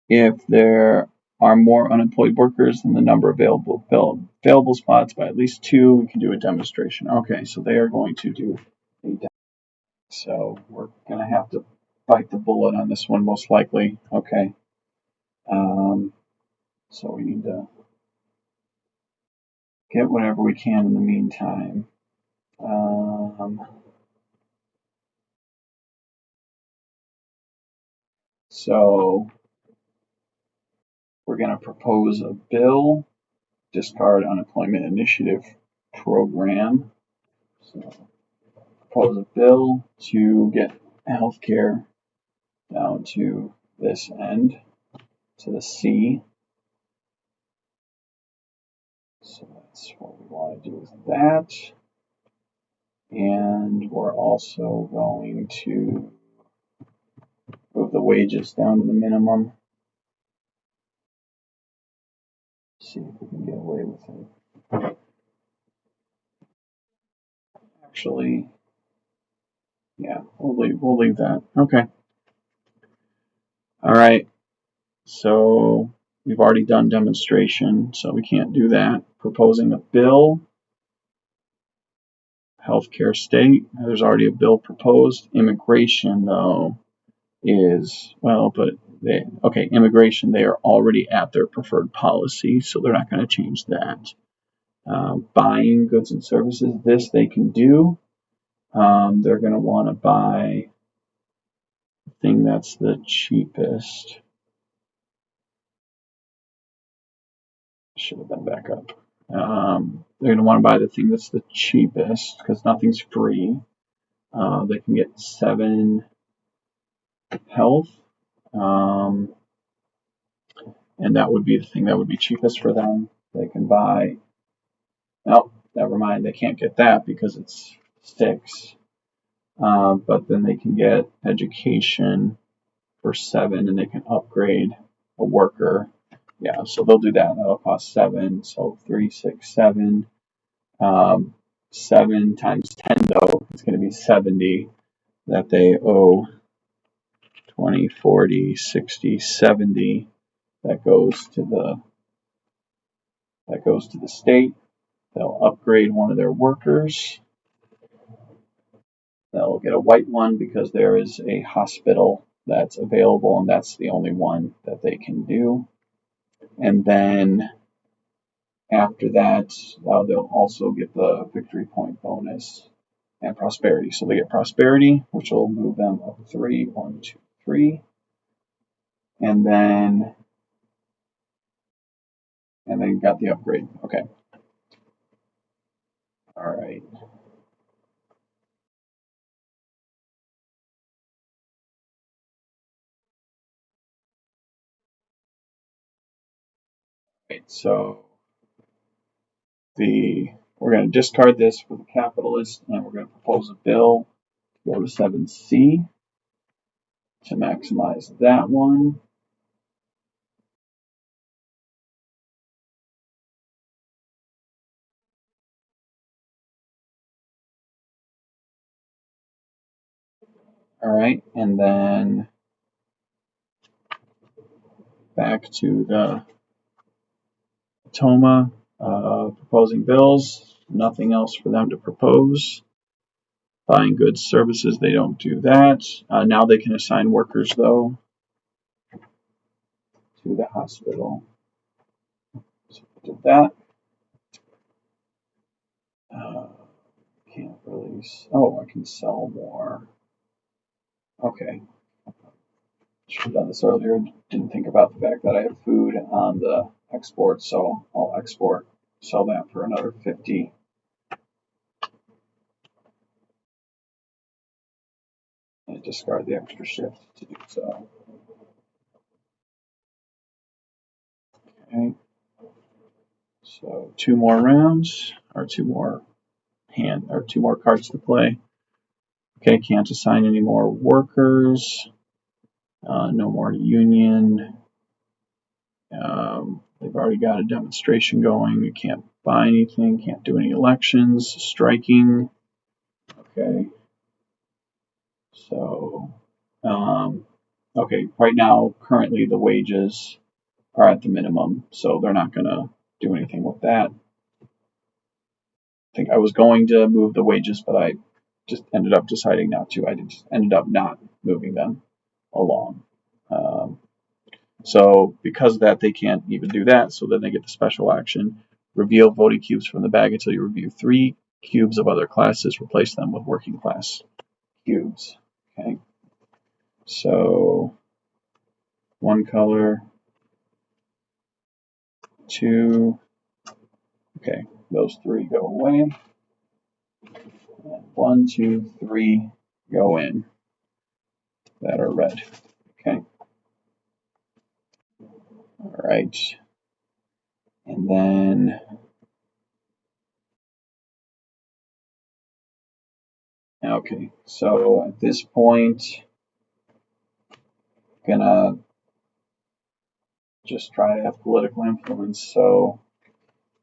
if there are more unemployed workers than the number of available spots by at least 2, we can do a demonstration. Okay, so they are going to do a demonstration. So we're going to have to bite the bullet on this one most likely. Okay. So we need to get whatever we can in the meantime. So we're going to propose a bill, discard unemployment initiative program. So propose a bill to get healthcare down to this end, to the C. So that's what we want to do with that. And we're also going to move the wages down to the minimum. see if we can get away with it. Actually, yeah, we'll leave that. Okay. All right. So we've already done demonstration, so we can't do that. Proposing a bill. Healthcare state. There's already a bill proposed. Immigration, though, is, well, but immigration, they are already at their preferred policy, so they're not going to change that. Buying goods and services, this they can do. They're going to want to buy the thing that's the cheapest. Should have been back up. They're going to want to buy the thing that's the cheapest because nothing's free. They can get 7 health. And that would be the thing that would be cheapest for them. They can buy, oh, never mind, they can't get that because it's 6. But then they can get education for 7 and they can upgrade a worker. Yeah, so they'll do that. That'll cost 7. So 3, 6, 7. 7 times 10, though, it's going to be 70 that they owe. 20, 40, 60, 70. That goes to the state. They'll upgrade one of their workers. They'll get a white one because there is a hospital that's available, and that's the only one that they can do. And then after that, they'll also get the victory point bonus and prosperity. So they get prosperity, which will move them up 3, 1, 2, 3. And then got the upgrade. Okay. All right. So we're going to discard this for the capitalist, and we're going to propose a bill to go to 7C to maximize that one. All right, and then back to the Automa proposing bills. Nothing else for them to propose. Buying goods, services, they don't do that. Now they can assign workers, though, to the hospital. So we did that. Can't release. Oh, I can sell more. Okay. Should have done this earlier. Didn't think about the fact that I have food on the export, so I'll export, sell that for another 50. And discard the extra shift to do so. Okay. So 2 more rounds, or 2 more cards to play. Okay, can't assign any more workers. No more union. They've already got a demonstration going. You can't buy anything, can't do any elections, striking. Okay. So, okay, right now, currently the wages are at the minimum, so they're not going to do anything with that. I think I was going to move the wages, but I just ended up deciding not to. I just ended up not moving them along. So because of that, they can't even do that. So then they get the special action. Reveal voting cubes from the bag until you review 3 cubes of other classes. Replace them with working class cubes. Okay. So 1 color, 2. Okay, those 3 go away. And 1, 2, 3 go in that are red. Okay. All right. And then okay, so at this point, gonna just try to have political influence. So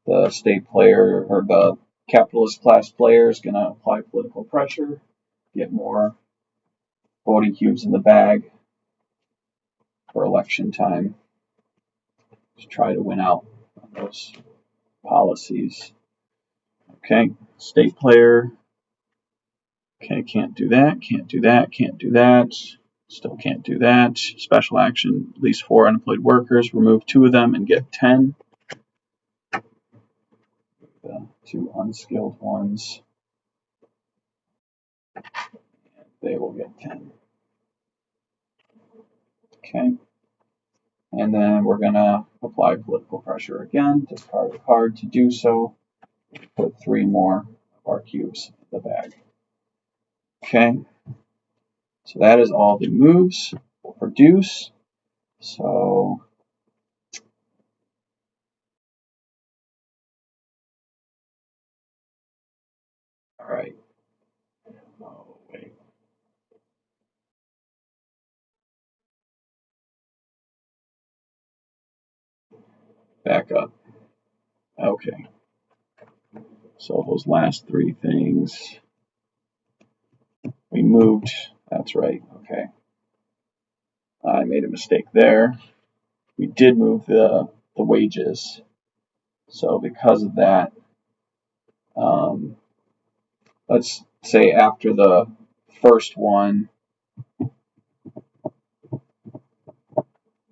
the state player or the capitalist class player is going to apply political pressure, get more voting cubes in the bag for election time to try to win out on those policies. Okay, state player. Okay, can't do that, can't do that, can't do that. Still can't do that. Special action, at least 4 unemployed workers. Remove 2 of them and get 10. The 2 unskilled ones. They will get 10. Okay. And then we're going to apply political pressure again. Discard a card to do so. Put 3 more of our cubes in the bag. Okay. So that is all the moves we'll produce. So all right. Oh, wait. Back up. Okay. So those last 3 things we moved. That's right. Okay. I made a mistake there. We did move the wages. So because of that, let's say after the first one,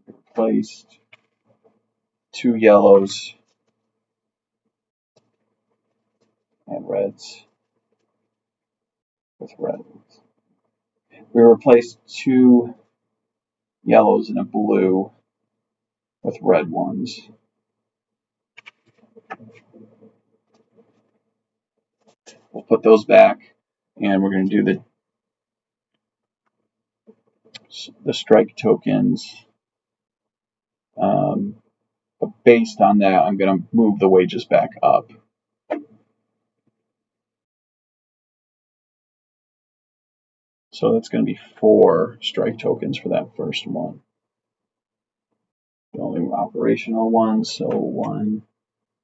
replaced 2 yellows and reds with reds. We replaced 2 yellows and a blue with red ones. We'll put those back, and we're going to do the strike tokens. But based on that, I'm going to move the wages back up. So that's going to be 4 strike tokens for that first one. The only operational ones, so 1,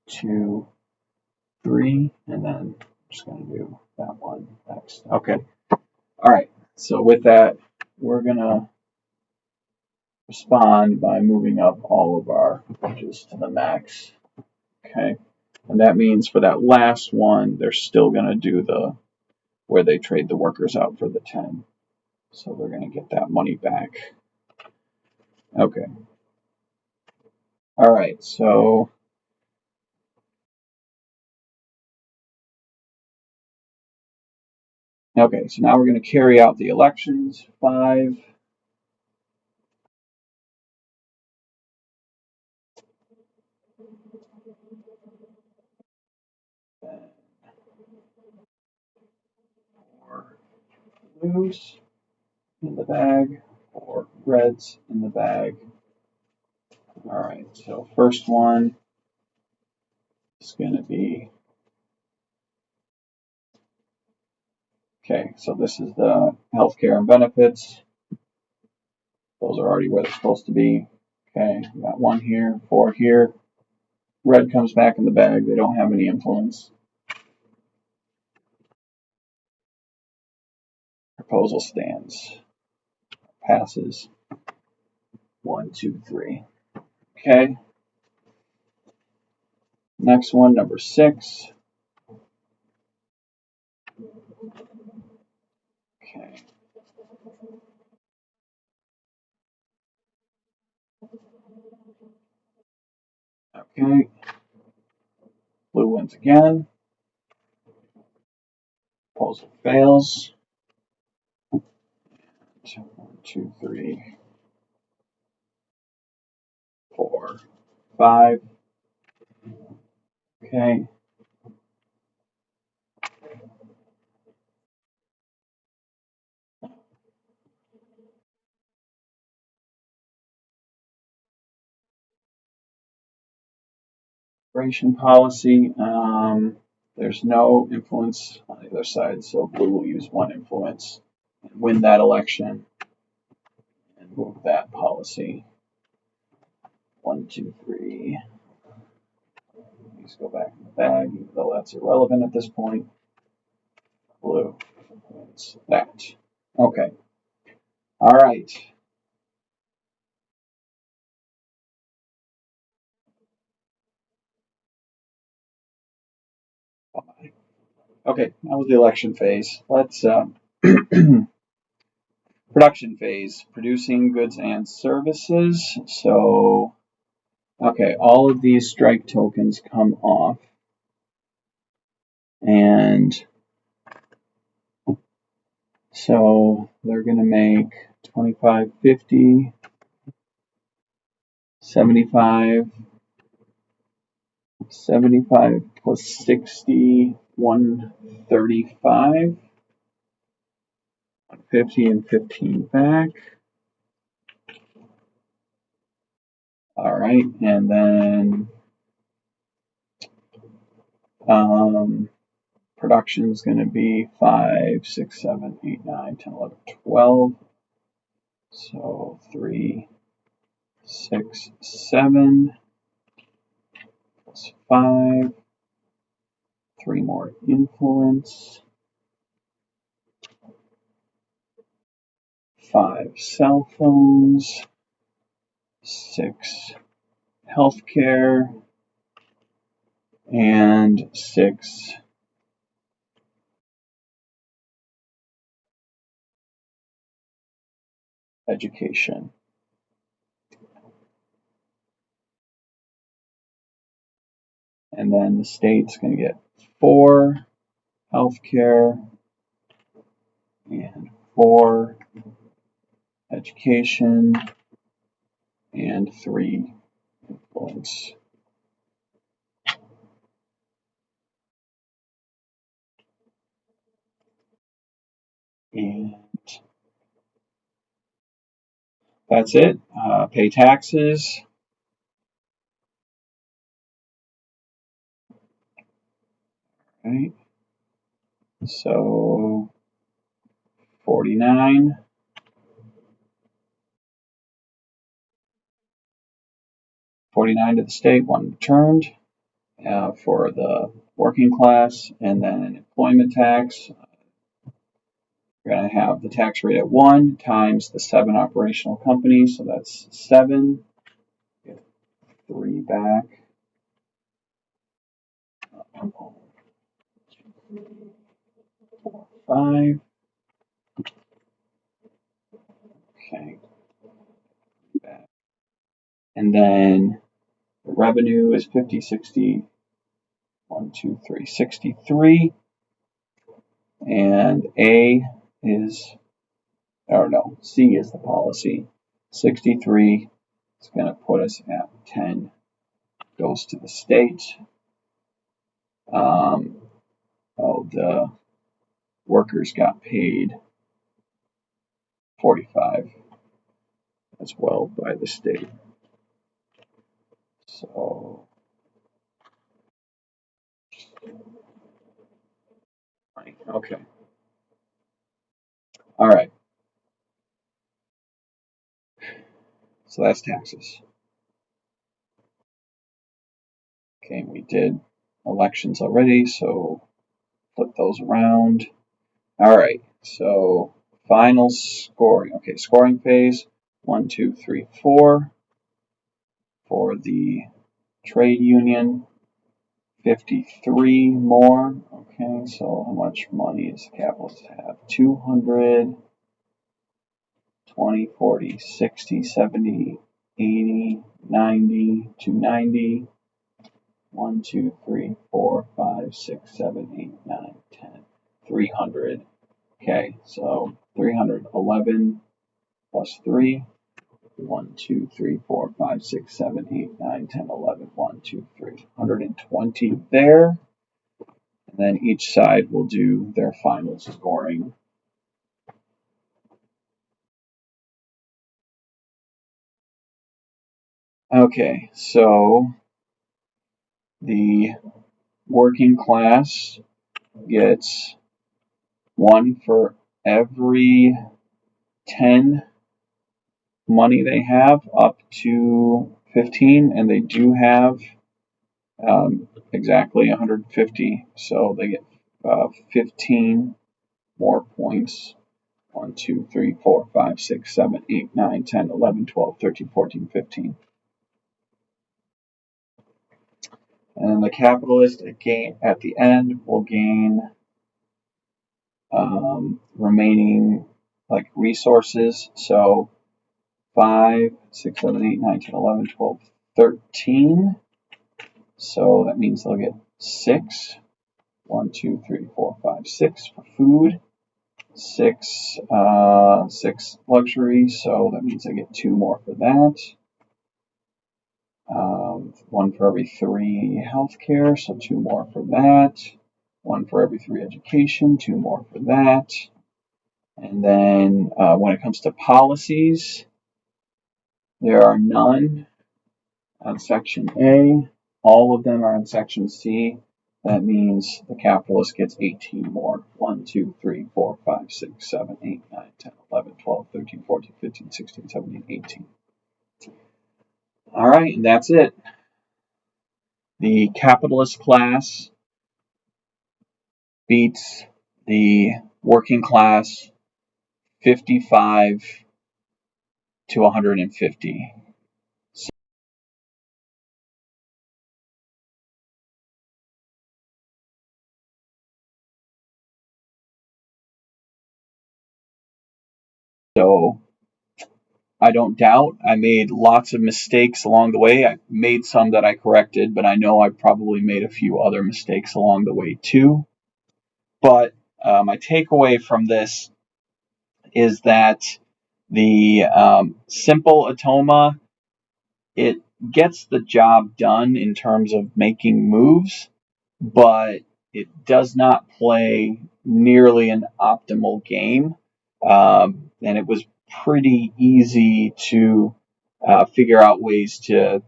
2, 3, and then I'm just going to do that one next. Okay. All right. So with that, we're going to respond by moving up all of our wages to the max. Okay. And that means for that last one, they're still going to do the where they trade the workers out for the 10. So they're going to get that money back. Okay. All right. So okay. So now we're going to carry out the elections. 5. Four blues in the bag, 4 reds in the bag. All right, so first one is going to be, okay, so this is the healthcare and benefits. Those are already where they're supposed to be. Okay, we got 1 here, 4 here. Red comes back in the bag. They don't have any influence. Proposal stands. Passes. 1, 2, 3. Okay. Next one, number 6. Okay. Okay. Blue wins again. Proposal fails. 1, 2, 3, 4, 5. Okay. Immigration policy. There's no influence on either side, so blue will use 1 influence and win that election and move that policy. 1, 2, 3. These go back in the bag, even though that's irrelevant at this point. Blue. It's that. Okay. All right. Okay, that was the election phase. Let's production phase, producing goods and services. So, okay, all of these strike tokens come off. And so they're going to make 25, 50, 75, 75 plus 60, 135, 50 and 15 back. All right, and then production is going to be 5, 6, 7, 8, 9, 10, 11, 12. So 3, 6, 7 plus 5. 3 more influence. 5 cell phones. 6 healthcare. And 6 education. And then the state's going to get 4 healthcare and 4 education and 3 influence. And that's it. Pay taxes. Right. So 49. 49 to the state, 1 returned for the working class, and then employment tax. We're going to have the tax rate at 1 times the 7 operational companies, so that's 7. Get 3 back. 4, 5. Okay. Back. And then the revenue is 50, 60, 1, 2, 3, 63. And A is, or no, C is the policy. 63 is going to put us at 10. Goes to the state. The workers got paid 45 as well by the state. So, okay. All right. So that's taxes. Okay, we did elections already, so flip those around. All right, so final scoring. Okay, scoring phase 1, 2, 3, 4 for the trade union. 53 more. Okay, so how much money does the capitalist have? 200, 20, 40, 60, 70, 80, 90, 290. 1, 2, 3, 4, 5, 6, 7, 8, 9, 10, 300. Okay, so 311 plus 3. 1, 2, 3, 4, 5, 6, 7, 8, 9, 10, 11. 1, 2, 3. 120 there. And then each side will do their final scoring. Okay, so the working class gets 1 for every 10 money they have up to 15, and they do have exactly 150. So they get 15 more points. 1, 2, 3, 4, 5, 6, 7, 8, 9, 10, 11, 12, 13, 14, 15. And then the capitalist at the end will gain remaining like resources. So 5, 6, 7, 8, 9, 10, 11, 12, 13. So that means they'll get 6. 1, 2, 3, 4, 5, 6 for food. 6 luxury, so that means I get 2 more for that. 1 for every 3 healthcare, so 2 more for that. 1 for every 3 education, 2 more for that. And then when it comes to policies, there are none on Section A. All of them are on Section C. That means the capitalist gets 18 more. 1, 2, 3, 4, 5, 6, 7, 8, 9, 10, 11, 12, 13, 14, 15, 16, 17, 18. All right, and that's it. The capitalist class beats the working class 55 to 150. So I don't doubt I made lots of mistakes along the way. I made some that I corrected, but I know I probably made a few other mistakes along the way too. But my takeaway from this is that the simple Automa, it gets the job done in terms of making moves, but it does not play nearly an optimal game. And it was pretty easy to figure out ways to,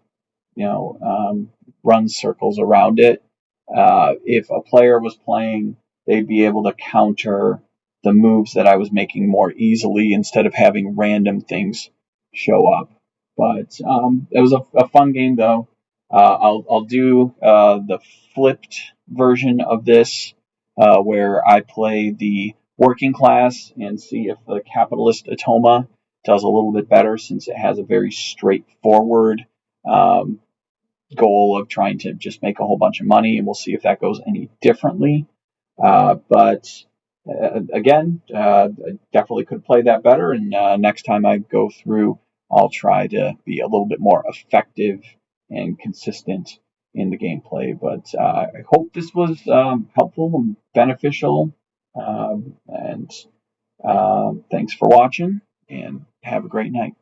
run circles around it. If a player was playing, they'd be able to counter the moves that I was making more easily instead of having random things show up. But it was a fun game, though. I'll do the flipped version of this where I play the working class and see if the capitalist Automa does a little bit better since it has a very straightforward um, goal of trying to just make a whole bunch of money, and we'll see if that goes any differently. But again, I definitely could play that better, and next time I go through, I'll try to be a little bit more effective and consistent in the gameplay. But I hope this was helpful and beneficial, and thanks for watching, and have a great night.